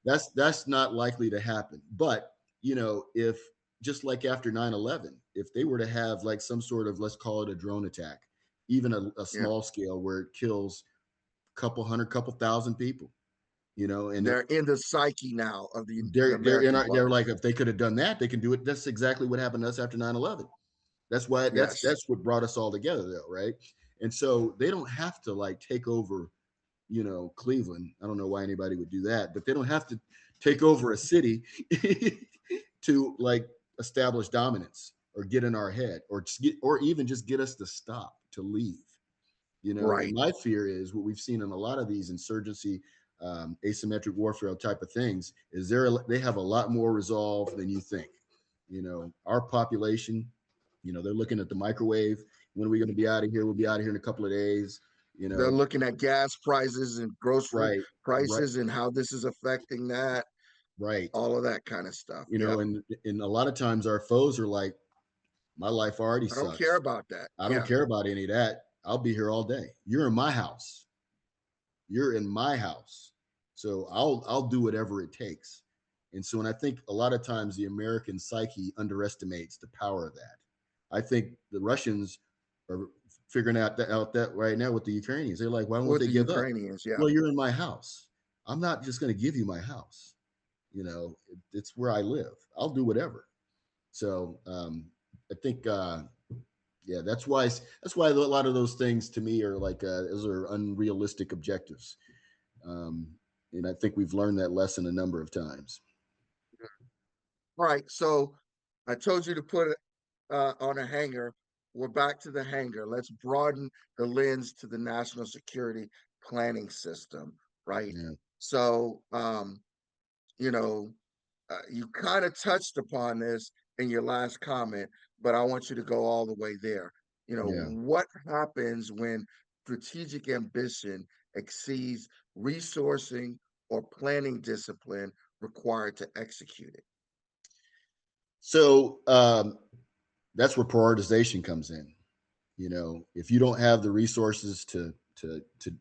S1: That's not likely to happen. But if just like after 9/11, if they were to have like some sort of, let's call it a drone attack, even a
S2: Yeah,
S1: small scale where it kills a couple hundred, couple thousand people, and
S2: they're in the psyche now of the
S1: they're in
S2: American
S1: our, they're
S2: public.
S1: like, if they could have done that, they can do it. That's exactly what happened to us after 9/11. That's why
S2: Yes,
S1: that's what brought us all together, though, right? And so they don't have to like take over, Cleveland. I don't know why anybody would do that, but they don't have to take over a city to like establish dominance or get in our head or even just get us to stop. to leave. You know, and
S2: Right.
S1: my fear is what we've seen in a lot of these insurgency, asymmetric warfare type of things is they have a lot more resolve than you think. You know, our population, you know, they're looking at the microwave. When are we going to be out of here? We'll be out of here in a couple of days. You
S2: They're
S1: know,
S2: looking at gas prices and grocery
S1: right, right,
S2: prices and how this is affecting that,
S1: right.
S2: all of that kind of stuff.
S1: You know,
S2: Yep.
S1: and a lot of times our foes are like, my life already
S2: I don't care
S1: sucks.
S2: about that.
S1: I don't
S2: Yeah.
S1: care about any of that. I'll be here all day. You're in my house. You're in my house. So I'll do whatever it takes. And so, and I think a lot of times the American psyche underestimates the power of that. I think the Russians are figuring out that right now with the Ukrainians. They're like, why won't
S2: With
S1: they
S2: the
S1: give up?
S2: Ukrainians. Yeah.
S1: Well, you're in my house. I'm not just going to give you my house. You know, it's where I live. I'll do whatever. So I think yeah, that's why a lot of those things to me are like those are unrealistic objectives. Um, and I think we've learned that lesson a number of times.
S2: All right. So I told you to put it on a hanger. We're back to the hanger. Let's broaden the lens to the national security planning system, right?
S1: Yeah,
S2: So, you know, you kind of touched upon this in your last comment, but I want you to go all the way there. You know,
S1: yeah.
S2: what happens when strategic ambition exceeds resourcing or planning discipline required to execute it?
S1: So that's where prioritization comes in. You know, if you don't have the resources to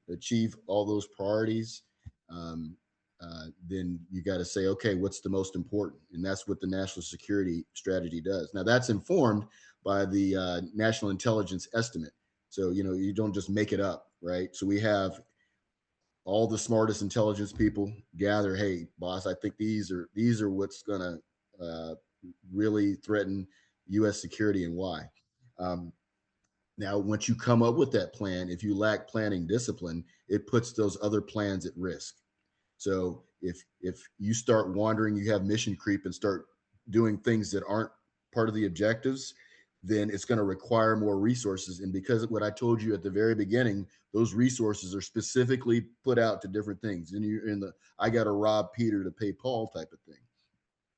S1: achieve all those priorities, um, then you got to say, okay, what's the most important? And that's what the national security strategy does. Now, that's informed by the national intelligence estimate. So, you know, you don't just make it up, right? So we have all the smartest intelligence people gather. Hey, boss, I think these are what's going to really threaten U.S. security and why. Um, Now, once you come up with that plan, if you lack planning discipline, it puts those other plans at risk. So if you start wandering, you have mission creep and start doing things that aren't part of the objectives, then it's going to require more resources. And because of what I told you at the very beginning, those resources are specifically put out to different things. And you're in the I got to rob Peter to pay Paul type of thing.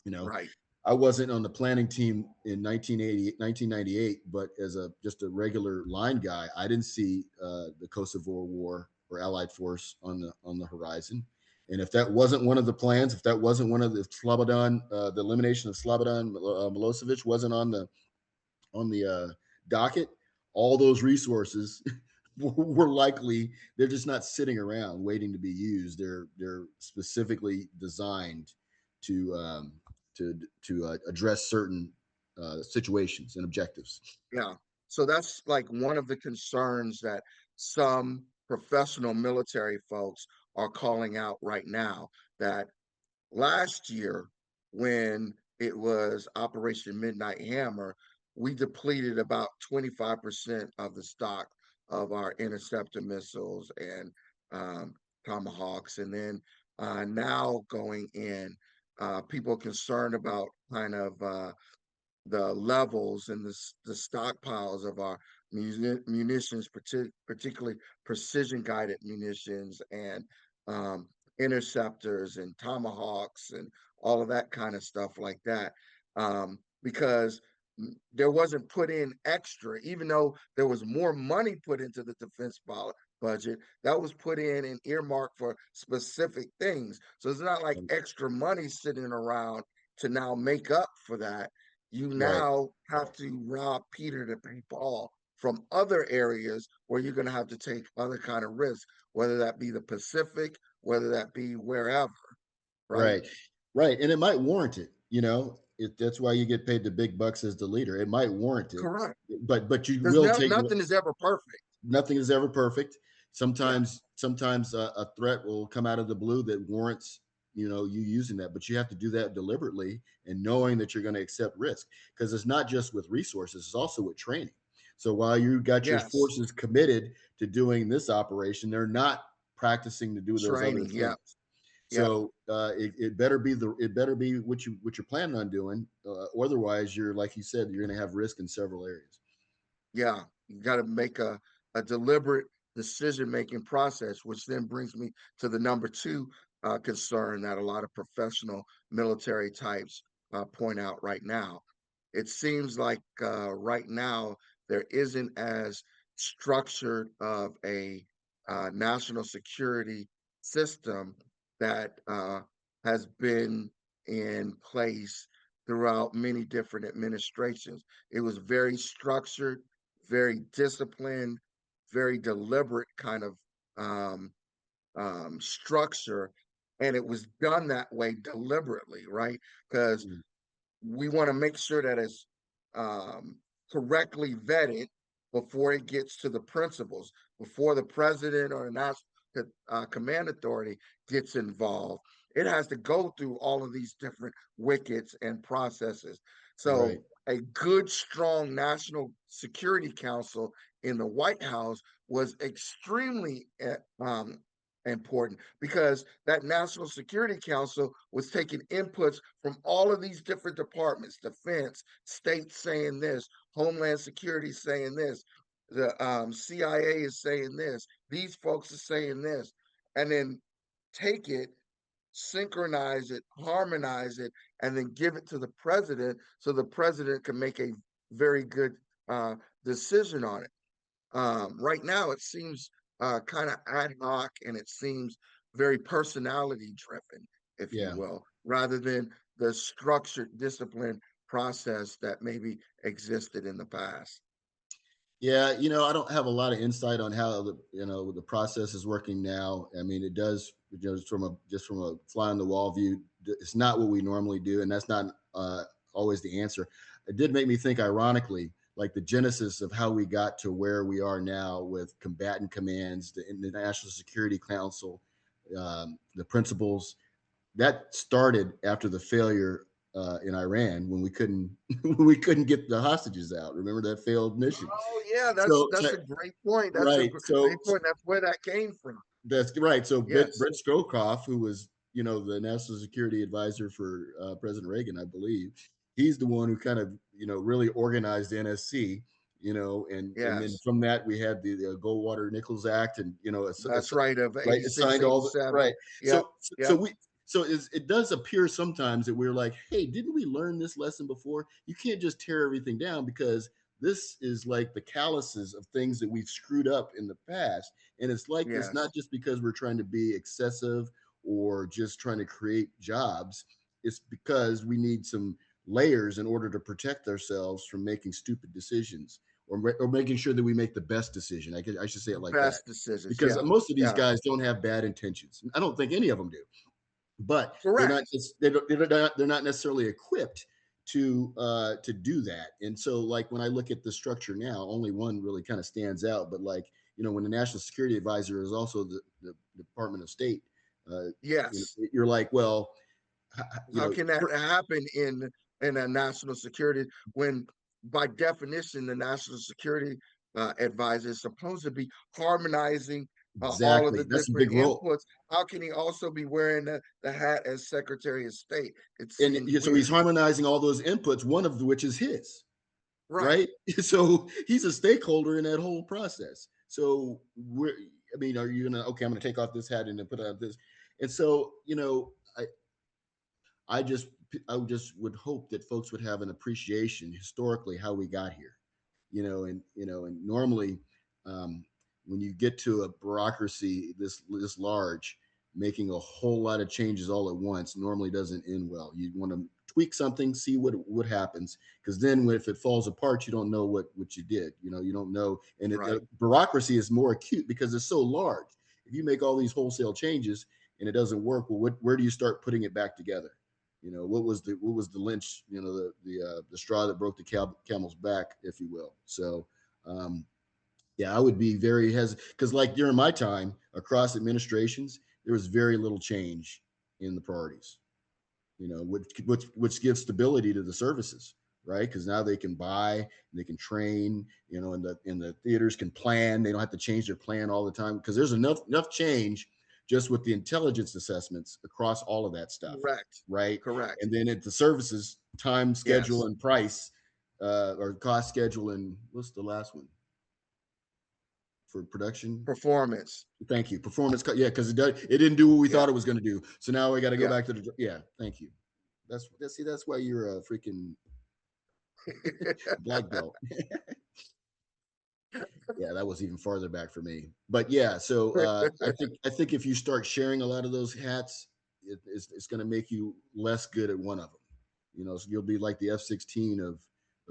S1: You know,
S2: Right.
S1: I wasn't on the planning team in 1998, but as a just a regular line guy, I didn't see the Kosovo War or Allied force on the horizon. And if that wasn't one of the plans, if that wasn't one of the Slobodan, the elimination of Slobodan Milosevic wasn't on the docket, all those resources were likely they're just not sitting around waiting to be used. They're specifically designed to address certain situations and objectives.
S2: Yeah. So that's like one of the concerns that some professional military folks are calling out right now, that last year, when it was Operation Midnight Hammer, we depleted about 25% of the stock of our interceptor missiles and um, tomahawks. And then now going in, people are concerned about kind of the levels and the stockpiles of our munitions, particularly precision guided munitions and um, interceptors and tomahawks and all of that kind of stuff like that. Because there wasn't put in extra, even though there was more money put into the defense budget, that was put in and earmarked for specific things. So it's not like extra money sitting around to now make up for that. You
S1: Right,
S2: now have to rob Peter to pay Paul from other areas where you're going to have to take other kind of risks, whether that be the Pacific, whether that be wherever, right?
S1: right, right, and it might warrant it. You know, that's why you get paid the big bucks as the leader. It might warrant it,
S2: Correct.
S1: but you
S2: There's
S1: will take
S2: nothing is ever perfect.
S1: nothing is ever perfect.
S2: Yeah.
S1: Sometimes a threat will come out of the blue that warrants you using that, but you have to do that deliberately and knowing that you're going to accept risk because it's not just with resources, it's also with training. So while you got your
S2: Yes.
S1: forces committed to doing this operation, they're not practicing to do those other
S2: Training. Yeah.
S1: things.
S2: Yeah.
S1: So it better be what you're planning on doing. Otherwise, you're like you said, you're going to have risk in several areas.
S2: Yeah, you got to make a deliberate decision-making process, which then brings me to the number two concern that a lot of professional military types point out right now. It seems like right now there isn't as structured of a national security system that has been in place throughout many different administrations. It was very structured, very disciplined, very deliberate kind of um, structure, and it was done that way deliberately, right? Because
S1: Mm.
S2: we want to make sure that it's um, correctly vetted before it gets to the principals, before the president or the national command authority gets involved. It has to go through all of these different wickets and processes. So,
S1: Right.
S2: a good, strong National Security Council in the White House was extremely important because that National Security Council was taking inputs from all of these different departments, defense, state saying this, Homeland Security saying this, the CIA is saying this, these folks are saying this, and then take it, synchronize it, harmonize it, and then give it to the president so the president can make a very good uh, decision on it. Right now, it seems kind of ad hoc and it seems very personality driven, if you
S1: Yeah.
S2: will, rather than the structured discipline process that maybe existed in the past.
S1: Yeah, I don't have a lot of insight on how the process is working now. I mean, it does, just from a fly on the wall view, it's not what we normally do, and that's not always the answer. It did make me think, ironically, like the genesis of how we got to where we are now with combatant commands, the National Security Council, the principles that started after the failure in Iran when we couldn't we couldn't get the hostages out. Remember that failed mission?
S2: Oh yeah, that's
S1: So,
S2: that's a great point. That's a
S1: right.
S2: great point. That's where that came from.
S1: That's right. So
S2: Yes,
S1: Brent Scowcroft, who was the national security advisor for President Reagan, I believe, he's the one who kind of really organized the NSC. And then
S2: yes,
S1: from that we had the Goldwater Nichols Act, and
S2: that's right. Of
S1: right,
S2: 86,
S1: assigned all the
S2: 87.
S1: right.
S2: Yep,
S1: So
S2: yep,
S1: we it does appear sometimes that we're like, hey, didn't we learn this lesson before? You can't just tear everything down, because this is like the calluses of things that we've screwed up in the past. And it's like this
S2: yes.
S1: not just because we're trying to be excessive or just trying to create jobs. It's because we need some layers in order to protect ourselves from making stupid decisions, or making sure that we make the best decision. I should say it like that,
S2: Best decisions.
S1: because
S2: Yeah,
S1: most of these
S2: yeah.
S1: guys don't have bad intentions. I don't think any of them do, but they're not
S2: Correct.
S1: just they're not necessarily equipped to do that. And so, like, when I look at the structure now, only one really kind of stands out. But, like, when the national security advisor is also the Department of State, uh,
S2: Yes.
S1: you're like, well, you
S2: How
S1: know
S2: can that happen in a national security when, by definition, the national security advisor is supposed to be harmonizing all of
S1: exactly,
S2: the
S1: that's a
S2: different
S1: big role.
S2: inputs? How can he also be wearing the hat as Secretary of State? It
S1: And
S2: seems
S1: so he's
S2: weird.
S1: harmonizing all those inputs, one of which is his.
S2: Right.
S1: Right? So he's a stakeholder in that whole process. So I mean, are you gonna, okay, I'm gonna take off this hat and then put on this? And so, I just I just would hope that folks would have an appreciation historically how we got here. And normally, um, when you get to a bureaucracy this large, making a whole lot of changes all at once normally doesn't end well. You want to tweak something, see what happens, because then if it falls apart, you don't know what you did. You don't know, and
S2: Right.
S1: bureaucracy is more acute because it's so large. If you make all these wholesale changes and it doesn't work, well, where do you start putting it back together? What was the lynch, the straw that broke the camel's back, if you will. So, um, yeah, I would be very hesitant, because, like, during my time across administrations, there was very little change in the priorities. Which gives stability to the services, right? Because now they can buy and they train, and the theaters can plan. They don't have to change their plan all the time, because there's enough change just with the intelligence assessments across all of that stuff,
S2: Correct.
S1: right?
S2: Correct.
S1: And then at the services, time, schedule,
S2: Yes.
S1: and price, or cost, schedule, and what's the last one for production?
S2: Performance.
S1: Thank you. Performance. Yeah, because it didn't do what we
S2: Yeah.
S1: thought it was going to do. So now we got to go
S2: Yeah.
S1: back to the yeah. Thank you. That's why you're a freaking black belt. Yeah, that was even farther back for me. But yeah, so I think if you start sharing a lot of those hats, it's going to make you less good at one of them. So you'll be like the F-16 of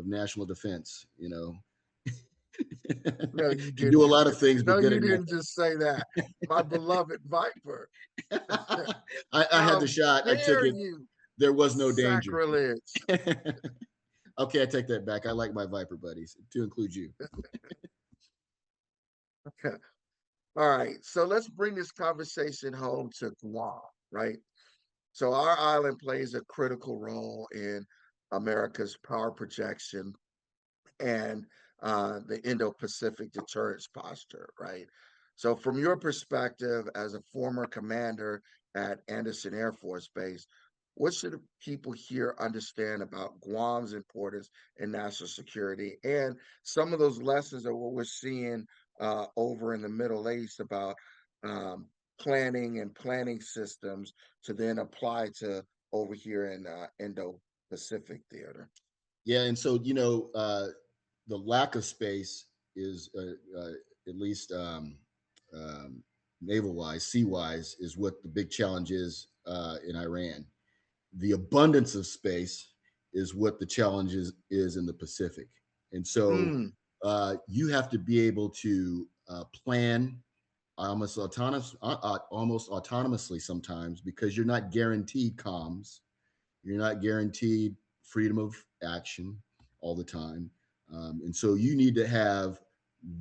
S1: national defense.
S2: No, you
S1: Can do a
S2: didn't.
S1: lot of things,
S2: No,
S1: but good
S2: you
S1: at
S2: didn't
S1: nothing.
S2: just say that. My beloved Viper.
S1: I had the
S2: How
S1: shot. I took
S2: dare
S1: it.
S2: you?
S1: There was no danger.
S2: Sacrilege.
S1: Okay, I take that back. I like my Viper buddies, to include you.
S2: Okay. All right. So let's bring this conversation home to Guam, right? So our island plays a critical role in America's power projection and the Indo-Pacific deterrence posture, right? So, from your perspective as a former commander at Andersen Air Force Base, what should people here understand about Guam's importance in national security and some of those lessons of what we're seeing over in the Middle East about um, planning systems to then apply to over here in Indo-Pacific theater?
S1: Yeah, and so the lack of space is at least um, naval wise, sea wise, is what the big challenge is in Iran. The abundance of space is what the challenge is in the Pacific, and so
S2: Mm,
S1: you have to be able to plan almost autonomously sometimes, because you're not guaranteed comms, you're not guaranteed freedom of action all the time. And so you need to have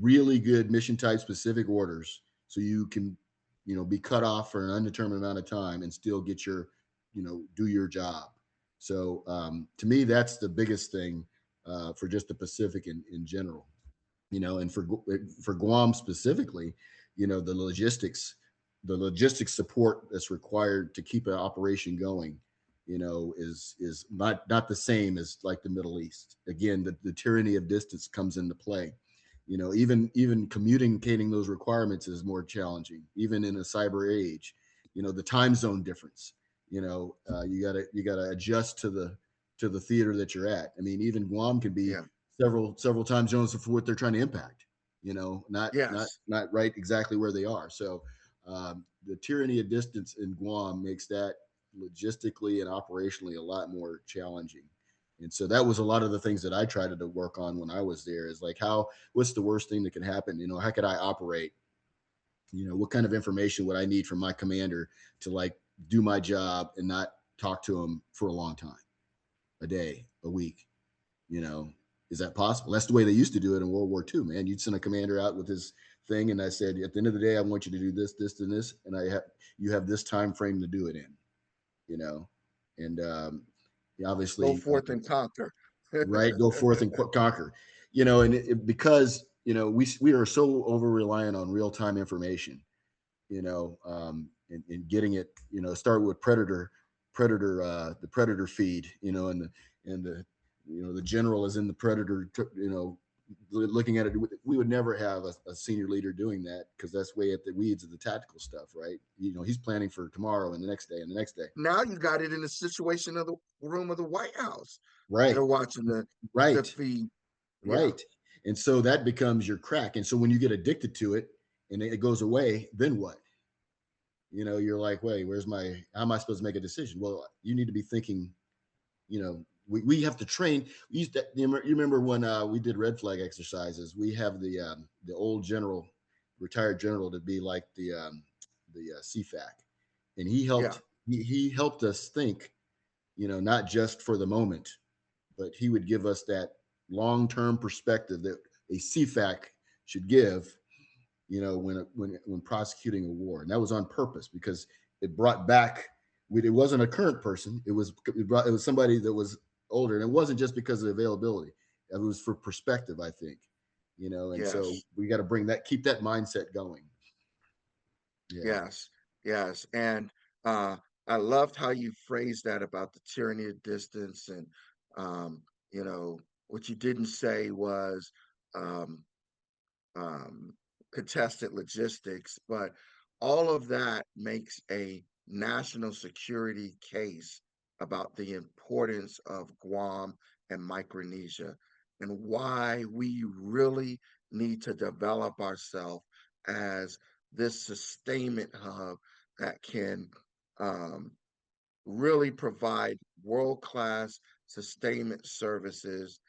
S1: really good mission type specific orders so you can, be cut off for an undetermined amount of time and still get your, do your job. So to me, that's the biggest thing for just the Pacific in general, and for Guam specifically, the logistics support that's required to keep an operation going, is not the same as like the Middle East. Again, the tyranny of distance comes into play. Even communicating those requirements is more challenging, even in a cyber age. The time zone difference. You gotta adjust to the theater that you're at. I mean, even Guam can be
S2: yeah.
S1: several time zones for what they're trying to impact. Not not
S2: Yes.
S1: not right exactly where they are. So the tyranny of distance in Guam makes that logistically and operationally a lot more challenging. And so that was a lot of the things that I tried to work on when I was there, is like, what's the worst thing that can happen? How could I operate? What kind of information would I need from my commander to like do my job and not talk to him for a long time, a day, a week? you know is that possible? That's the way they used to do it in World War II, man. You'd send a commander out with his thing, and I said, at the end of the day, I want you to do this, this, and this, and you have this time frame to do it in. you know and
S2: Go
S1: obviously,
S2: forth and conquer.
S1: right, go forth and conquer. And because we are so over reliant on real-time information, and getting it, start with the predator feed, and the general is in the predator, looking at it. We would never have a senior leader doing that, because that's way at the weeds of the tactical stuff, right? He's planning for tomorrow and the next day and the next day.
S2: Now you got it in the situation of the room of the White House.
S1: Right,
S2: They're watching the
S1: right,
S2: feed. Yeah.
S1: right. And so that becomes your crack. And so when you get addicted to it and it goes away, then what? You're like, wait, how am I supposed to make a decision? Well, you need to be thinking, we have to train. You remember when we did red flag exercises? We have the old general, retired general, to be like the CFAC, and
S2: Yeah.
S1: he helped us think, not just for the moment, but he would give us that long term perspective that a CFAC should give, when prosecuting a war. And that was on purpose, because it brought back. It wasn't a current person. It was somebody that was older, and it wasn't just because of availability. It was for perspective, I think. And so
S2: Yes.
S1: we got to keep that mindset going. Yeah.
S2: Yes. Yes. And uh, I loved how you phrased that about the tyranny of distance and um, you know, What you didn't say was um, um, contested logistics, but all of that makes a national security case about the importance of Guam and Micronesia and why we really need to develop ourselves as this sustainment hub that can um, really provide world-class sustainment services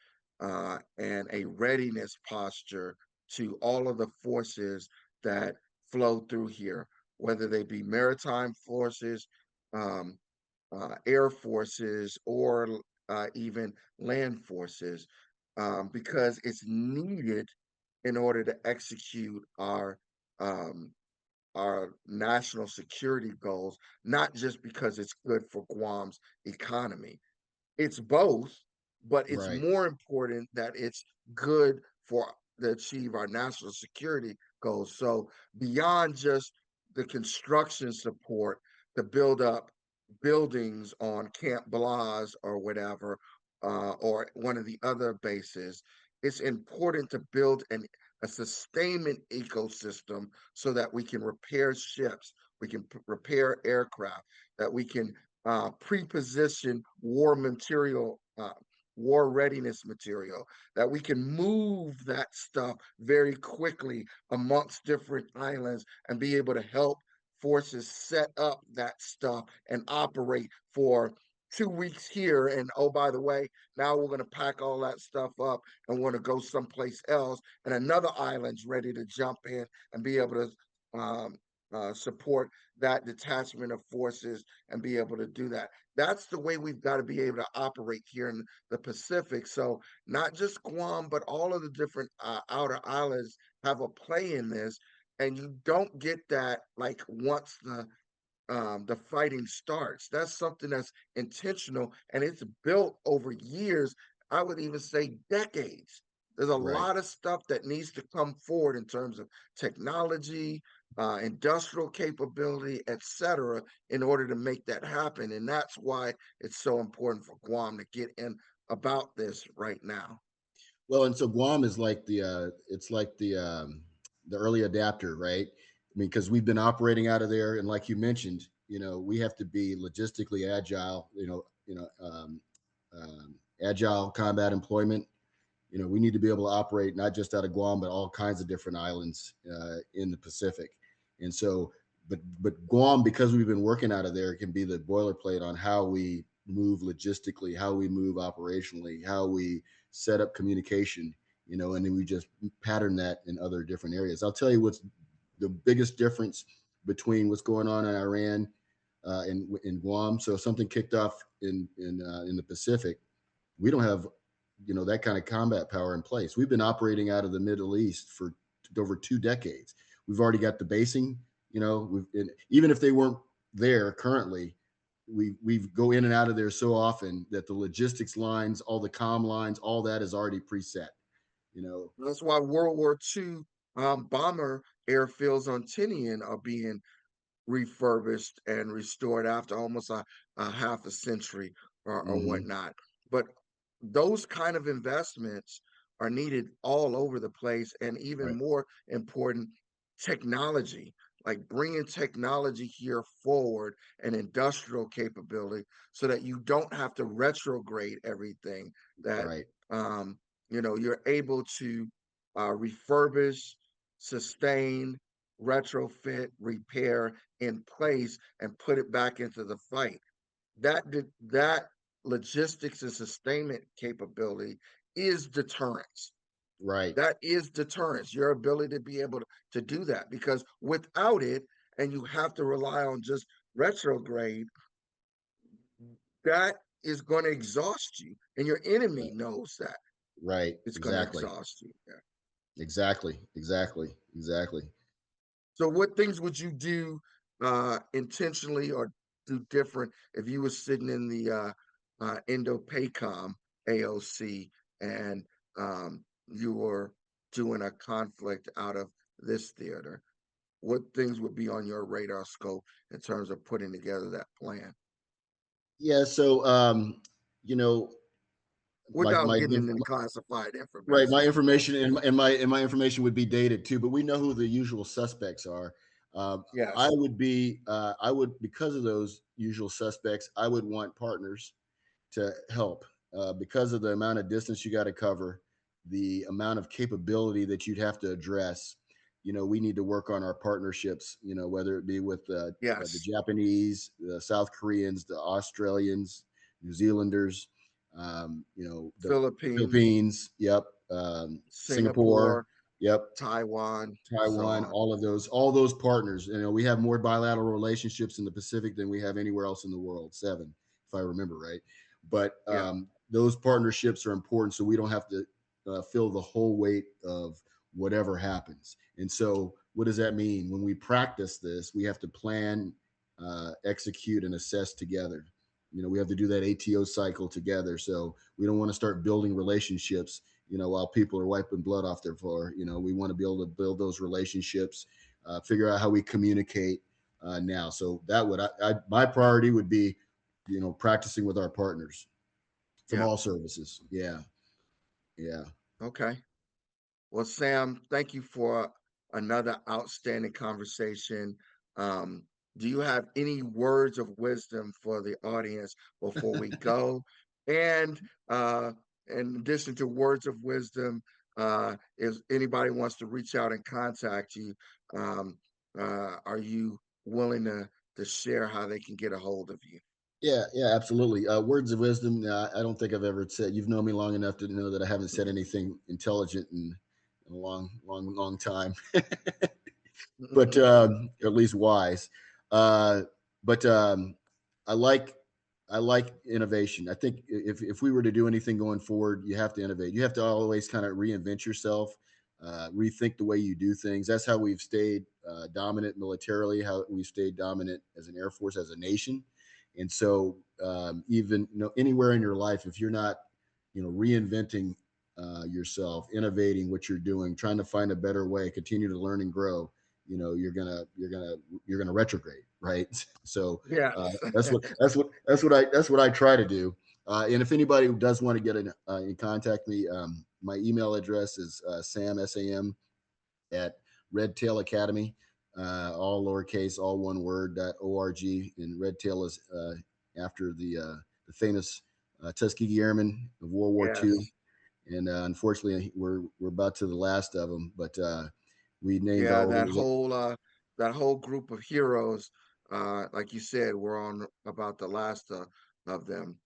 S2: and a readiness posture to all of the forces that flow through here, whether they be maritime forces, um, air forces, or even land forces, because it's needed in order to execute um, our national security goals, not just because it's good for Guam's economy. It's both, but it's
S1: Right.
S2: more important that it's good for to achieve our national security goals. So beyond just the construction support to build up buildings on Camp Blas or whatever, or one of the other bases, it's important to build a sustainment ecosystem so that we can repair ships, we can repair aircraft, that we can pre-position war material, war readiness material, that we can move that stuff very quickly amongst different islands and be able to help forces set up that stuff and operate for 2 weeks here. And oh, by the way, now we're going to pack all that stuff up and want to go someplace else. And another island's ready to jump in and be able to support that detachment of forces and be able to do that. That's the way we've got to be able to operate here in the Pacific. So not just Guam, but all of the different outer islands have a play in this. And you don't get that like once the fighting starts. That's something that's intentional and it's built over years. I would even say decades. There's a
S1: Right.
S2: lot of stuff that needs to come forward in terms of technology, industrial capability, etc., in order to make that happen. And that's why it's so important for Guam to get in about this right now.
S1: Well, and so Guam is like it's like the early adapter, right? I mean, because we've been operating out of there, and like you mentioned, we have to be logistically agile. Agile combat employment. We need to be able to operate not just out of Guam, but all kinds of different islands in the Pacific. And so, but Guam, because we've been working out of there, can be the boilerplate on how we move logistically, how we move operationally, how we set up communication. And then we just pattern that in other different areas. I'll tell you what's the biggest difference between what's going on in Iran in Guam. So if something kicked off in the Pacific, we don't have that kind of combat power in place. We've been operating out of the Middle East for over 2 decades. We've already got the basing. Even if they weren't there currently, we go in and out of there so often that the logistics lines, all the comm lines, all that is already preset.
S2: That's why World War II bomber airfields on Tinian are being refurbished and restored after almost a half a century or
S1: Mm-hmm.
S2: whatnot. But those kind of investments are needed all over the place, and even
S1: Right.
S2: more important, technology, like bringing technology here forward and industrial capability so that you don't have to retrograde everything, that
S1: Right.
S2: um, you're able to refurbish, sustain, retrofit, repair in place and put it back into the fight. That logistics and sustainment capability is deterrence.
S1: Right.
S2: That is deterrence. Your ability to be able to do that, because without it, and you have to rely on just retrograde, that is going to exhaust you, and your enemy knows that
S1: Right.
S2: it's going to
S1: Exactly.
S2: exhaust you. Yeah.
S1: Exactly. Exactly. Exactly.
S2: So, what things would you do intentionally or do different if you were sitting in the Indo-PACOM AOC and you were doing a conflict out of this theater? What things would be on your radar scope in terms of putting together that plan?
S1: Yeah. So, you know,
S2: without getting into classified
S1: right.
S2: information.
S1: My information and my information would be dated too, but we know who the usual suspects are.
S2: Yes.
S1: I would, because of those usual suspects, I would want partners to help because of the amount of distance you got to cover, the amount of capability that you'd have to address. We need to work on our partnerships, whether it be with the Japanese, the South Koreans, the Australians, New Zealanders, the Philippines, yep, Singapore, yep,
S2: Taiwan,
S1: all those partners. We have more bilateral relationships in the Pacific than we have anywhere else in the world, 7, if I remember right. But those partnerships are important, so we don't have to feel the whole weight of whatever happens. And so what does that mean? When we practice this, we have to plan, execute, and assess together. We have to do that ATO cycle together. So we don't want to start building relationships, while people are wiping blood off their floor. We want to be able to build those relationships, figure out how we communicate now. So that would, my priority would be, practicing with our partners from all services. Yeah.
S2: Okay. Well, Sam, thank you for another outstanding conversation. Do you have any words of wisdom for the audience before we go? And in addition to words of wisdom, if anybody wants to reach out and contact you, are you willing to share how they can get a hold of you?
S1: Yeah, absolutely. Words of wisdom. I don't think I've ever said. You've known me long enough to know that I haven't said anything intelligent in a long time, but at least wise. But I like innovation. I think if we were to do anything going forward, you have to innovate. You have to always kind of reinvent yourself, rethink the way you do things. That's how we've stayed dominant militarily, how we've stayed dominant as an Air Force, as a nation. And so even anywhere in your life, if you're not reinventing yourself, innovating what you're doing, trying to find a better way, continue to learn and grow, you're gonna retrograde, right? So that's what I try to do. And if anybody does want to get in contact me, my email address is sam at Redtail Academy. All lowercase, all one word, .org. And Redtail is after the famous Tuskegee Airmen of World War II. And unfortunately, we're about to the last of them. But we named our
S2: that whole group of heroes. Like you said, we're on about the last of them.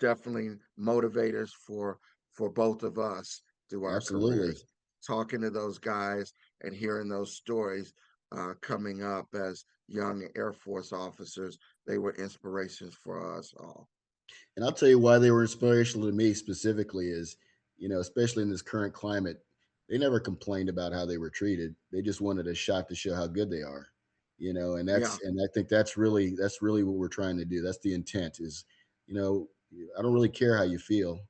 S2: Definitely motivators for both of us through our careers. Talking to those guys and hearing those stories coming up as young Air Force officers, they were inspirations for us all.
S1: And I'll tell you why they were inspirational to me specifically is, especially in this current climate, they never complained about how they were treated. They just wanted a shot to show how good they are, and and I think that's really what we're trying to do. That's the intent is, I don't really care how you feel.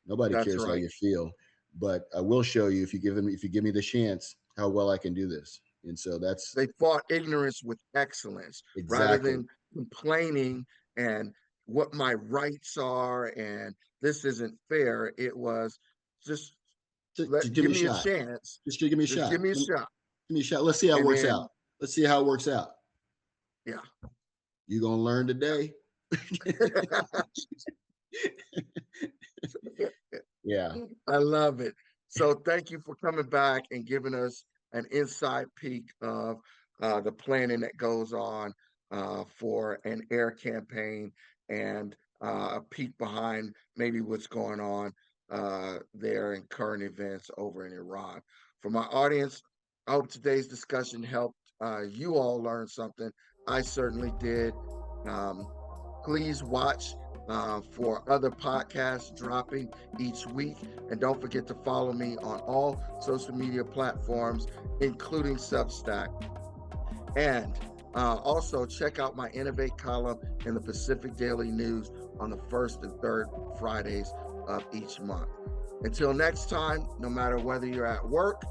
S1: Nobody cares how you feel. But I will show you if you give me the chance how well I can do this. And so
S2: they fought ignorance with excellence rather than complaining and what my rights are and this isn't fair. It was just give me a chance.
S1: Just give me a shot.
S2: Give me a shot.
S1: Give me a shot. Let's see how it works out. Let's see how it works out.
S2: Yeah.
S1: You're gonna learn today. Yeah.
S2: I love it. So thank you for coming back and giving us an inside peek of the planning that goes on for an air campaign and a peek behind maybe what's going on there in current events over in Iran. For my audience, I hope today's discussion helped you all learn something. I certainly did. Please watch for other podcasts dropping each week. And don't forget to follow me on all social media platforms, including Substack. And also check out my Innovate column in the Pacific Daily News on the first and third Fridays of each month. Until next time, no matter whether you're at work,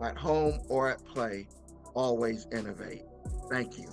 S2: at home, or at play, always innovate. Thank you.